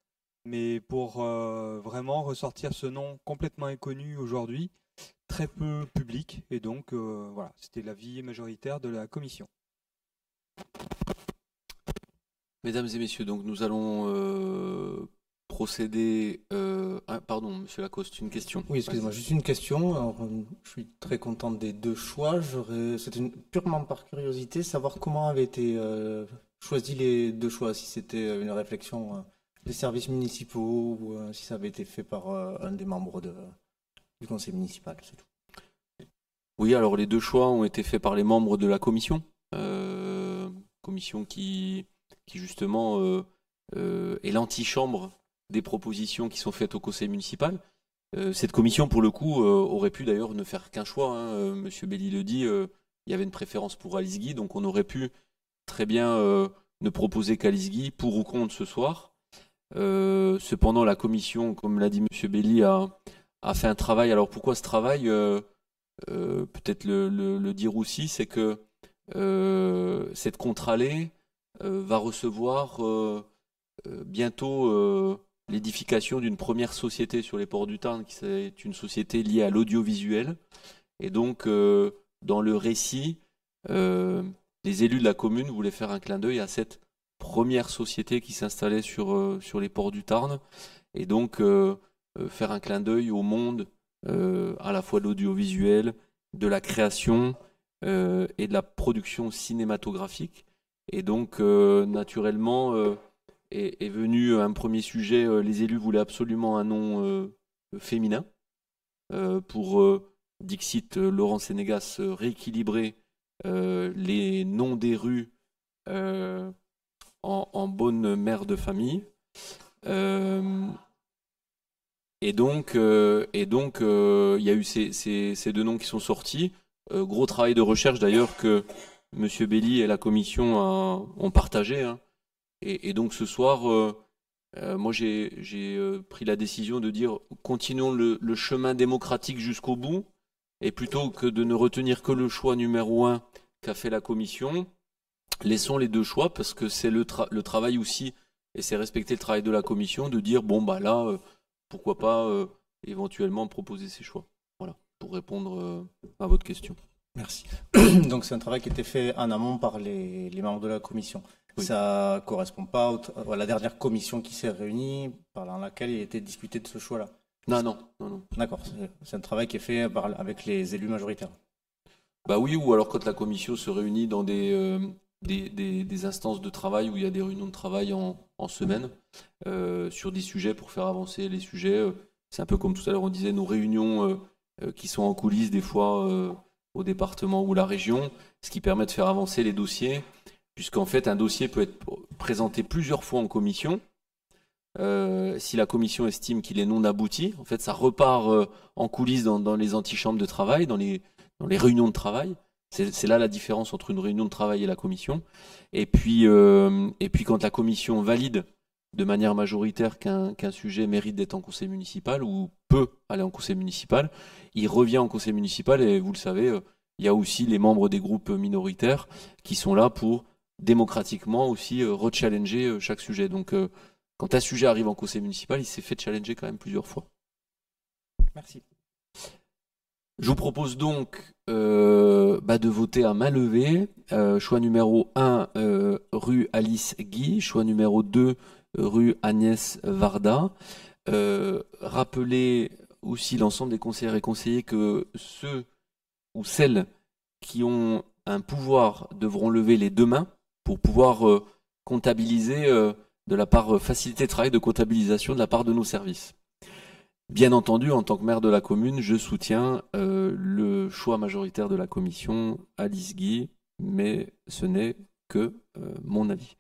[SPEAKER 12] mais pour vraiment ressortir ce nom complètement inconnu aujourd'hui, très peu public, et donc voilà, c'était l'avis majoritaire de la commission.
[SPEAKER 1] Mesdames et messieurs, donc nous allons procéder. Pardon, monsieur Lacoste, une question.
[SPEAKER 4] Oui, excusez-moi, juste une question. Alors, je suis très content des deux choix. C'était purement par curiosité, savoir comment avaient été choisis les deux choix, si c'était une réflexion des services municipaux ou si ça avait été fait par un des membres du conseil municipal, c'est tout.
[SPEAKER 1] Oui, alors les deux choix ont été faits par les membres de la commission. Commission qui justement est l'antichambre des propositions qui sont faites au conseil municipal. Cette commission, pour le coup, aurait pu d'ailleurs ne faire qu'un choix. Monsieur Belli le dit, il y avait une préférence pour Alice Guy, donc on aurait pu très bien ne proposer qu'Alice Guy pour ou contre ce soir. Cependant, la commission, comme l'a dit Monsieur Belli, a fait un travail. Alors pourquoi ce travail peut-être le dire aussi, c'est que cette contre-allée va recevoir bientôt l'édification d'une première société sur les ports du Tarn, qui est une société liée à l'audiovisuel. Et donc, dans le récit, les élus de la commune voulaient faire un clin d'œil à cette première société qui s'installait sur les ports du Tarn, et donc faire un clin d'œil au monde à la fois de l'audiovisuel, de la création et de la production cinématographique. Et donc, naturellement, est venu un premier sujet. Les élus voulaient absolument un nom féminin pour, dixit Laurent Sénégas, rééquilibrer les noms des rues en bonne mère de famille. Et donc, il y a eu ces deux noms qui sont sortis. Gros travail de recherche d'ailleurs que Monsieur Belli et la commission ont partagé. Et donc ce soir, moi j'ai pris la décision de dire continuons le chemin démocratique jusqu'au bout, et plutôt que de ne retenir que le choix numéro 1 qu'a fait la commission, laissons les deux choix, parce que c'est le travail aussi, et c'est respecter le travail de la commission, de dire bon bah là, pourquoi pas éventuellement proposer ces choix. Voilà, pour répondre à votre question.
[SPEAKER 4] Merci. Donc c'est un travail qui a été fait en amont par les membres de la commission. Oui. Ça ne correspond pas à la dernière commission qui s'est réunie, pendant laquelle il a été discuté de ce choix-là.
[SPEAKER 1] Non.
[SPEAKER 4] D'accord, c'est un travail qui est fait avec les élus majoritaires.
[SPEAKER 1] Bah oui, ou alors quand la commission se réunit dans des instances de travail où il y a des réunions de travail en semaine sur des sujets pour faire avancer les sujets. C'est un peu comme tout à l'heure on disait, nos réunions qui sont en coulisses des fois au département ou la région, ce qui permet de faire avancer les dossiers, puisqu'en fait un dossier peut être présenté plusieurs fois en commission. Si la commission estime qu'il est non abouti, en fait ça repart en coulisses dans les antichambres de travail, dans les réunions de travail. C'est là la différence entre une réunion de travail et la commission. Et puis quand la commission valide de manière majoritaire qu'un sujet mérite d'être en conseil municipal ou peut aller en conseil municipal, il revient en conseil municipal et vous le savez, il y a aussi les membres des groupes minoritaires qui sont là pour démocratiquement aussi rechallenger chaque sujet. Donc quand un sujet arrive en conseil municipal, il s'est fait challenger quand même plusieurs fois.
[SPEAKER 7] Merci.
[SPEAKER 1] Je vous propose donc de voter à main levée. Choix numéro 1, rue Alice Guy. Choix numéro 2, rue Agnès Varda. Rappelez aussi l'ensemble des conseillères et conseillers que ceux ou celles qui ont un pouvoir devront lever les deux mains pour pouvoir comptabiliser de la part facilité de travail de comptabilisation de la part de nos services. Bien entendu, en tant que maire de la commune, je soutiens le choix majoritaire de la commission, Alice Guy, mais ce n'est que mon avis.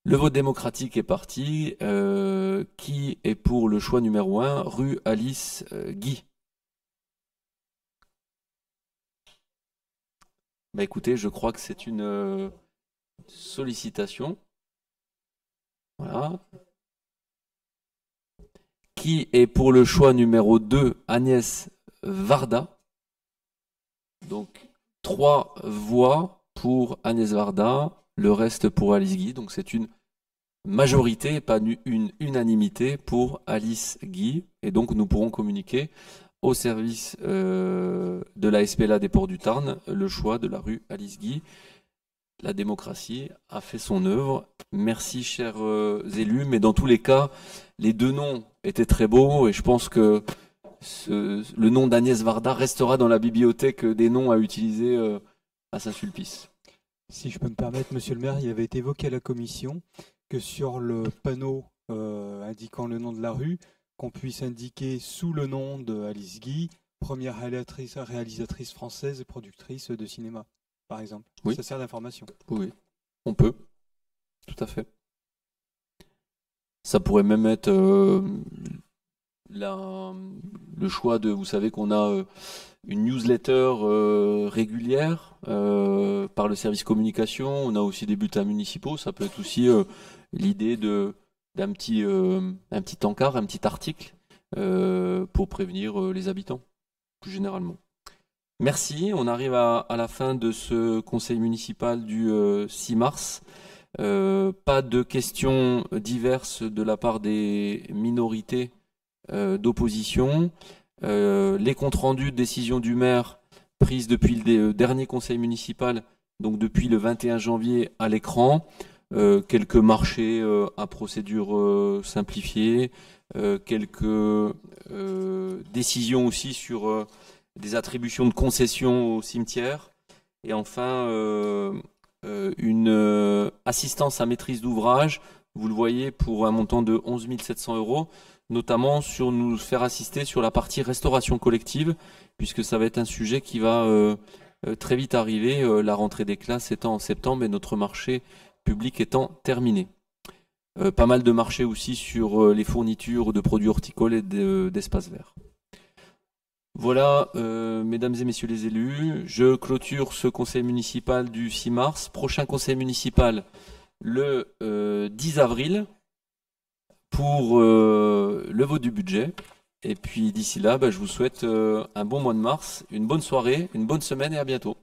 [SPEAKER 1] Le vote démocratique est parti. Qui est pour le choix numéro 1, rue Alice Guy? Écoutez, je crois que c'est une sollicitation. Voilà. Qui est pour le choix numéro 2, Agnès Varda? Donc 3 voix pour Agnès Varda, le reste pour Alice Guy. Donc c'est une majorité, pas une unanimité pour Alice Guy. Et donc nous pourrons communiquer au service de la SPLA des Ports du Tarn le choix de la rue Alice Guy. La démocratie a fait son œuvre. Merci, chers élus. Mais dans tous les cas, les deux noms étaient très beaux et je pense que le nom d'Agnès Varda restera dans la bibliothèque des noms à utiliser à Saint-Sulpice.
[SPEAKER 12] Si je peux me permettre, monsieur le maire, il avait été évoqué à la commission que sur le panneau indiquant le nom de la rue, qu'on puisse indiquer sous le nom de Alice Guy, première réalisatrice française et productrice de cinéma, par exemple.
[SPEAKER 1] Oui.
[SPEAKER 12] Ça sert d'information.
[SPEAKER 1] Oui, on peut. Tout à fait. Ça pourrait même être le choix de... Vous savez qu'on a une newsletter régulière par le service communication. On a aussi des bulletins municipaux. Ça peut être aussi l'idée d'un petit encart, un petit article pour prévenir les habitants, plus généralement. Merci. On arrive à la fin de ce conseil municipal du 6 mars. Pas de questions diverses de la part des minorités d'opposition. Les comptes rendus de décision du maire prises depuis le dernier conseil municipal, donc depuis le 21 janvier à l'écran. Quelques marchés à procédure simplifiée, quelques décisions aussi sur des attributions de concessions au cimetière, et enfin une assistance à maîtrise d'ouvrage, vous le voyez, pour un montant de 11 700 €, notamment sur nous faire assister sur la partie restauration collective, puisque ça va être un sujet qui va très vite arriver, la rentrée des classes étant en septembre et notre marché public étant terminé. Pas mal de marchés aussi sur les fournitures de produits horticoles et d'espaces verts. Voilà, mesdames et messieurs les élus, je clôture ce conseil municipal du 6 mars. Prochain conseil municipal le 10 avril pour le vote du budget. Et puis d'ici là, je vous souhaite un bon mois de mars, une bonne soirée, une bonne semaine et à bientôt.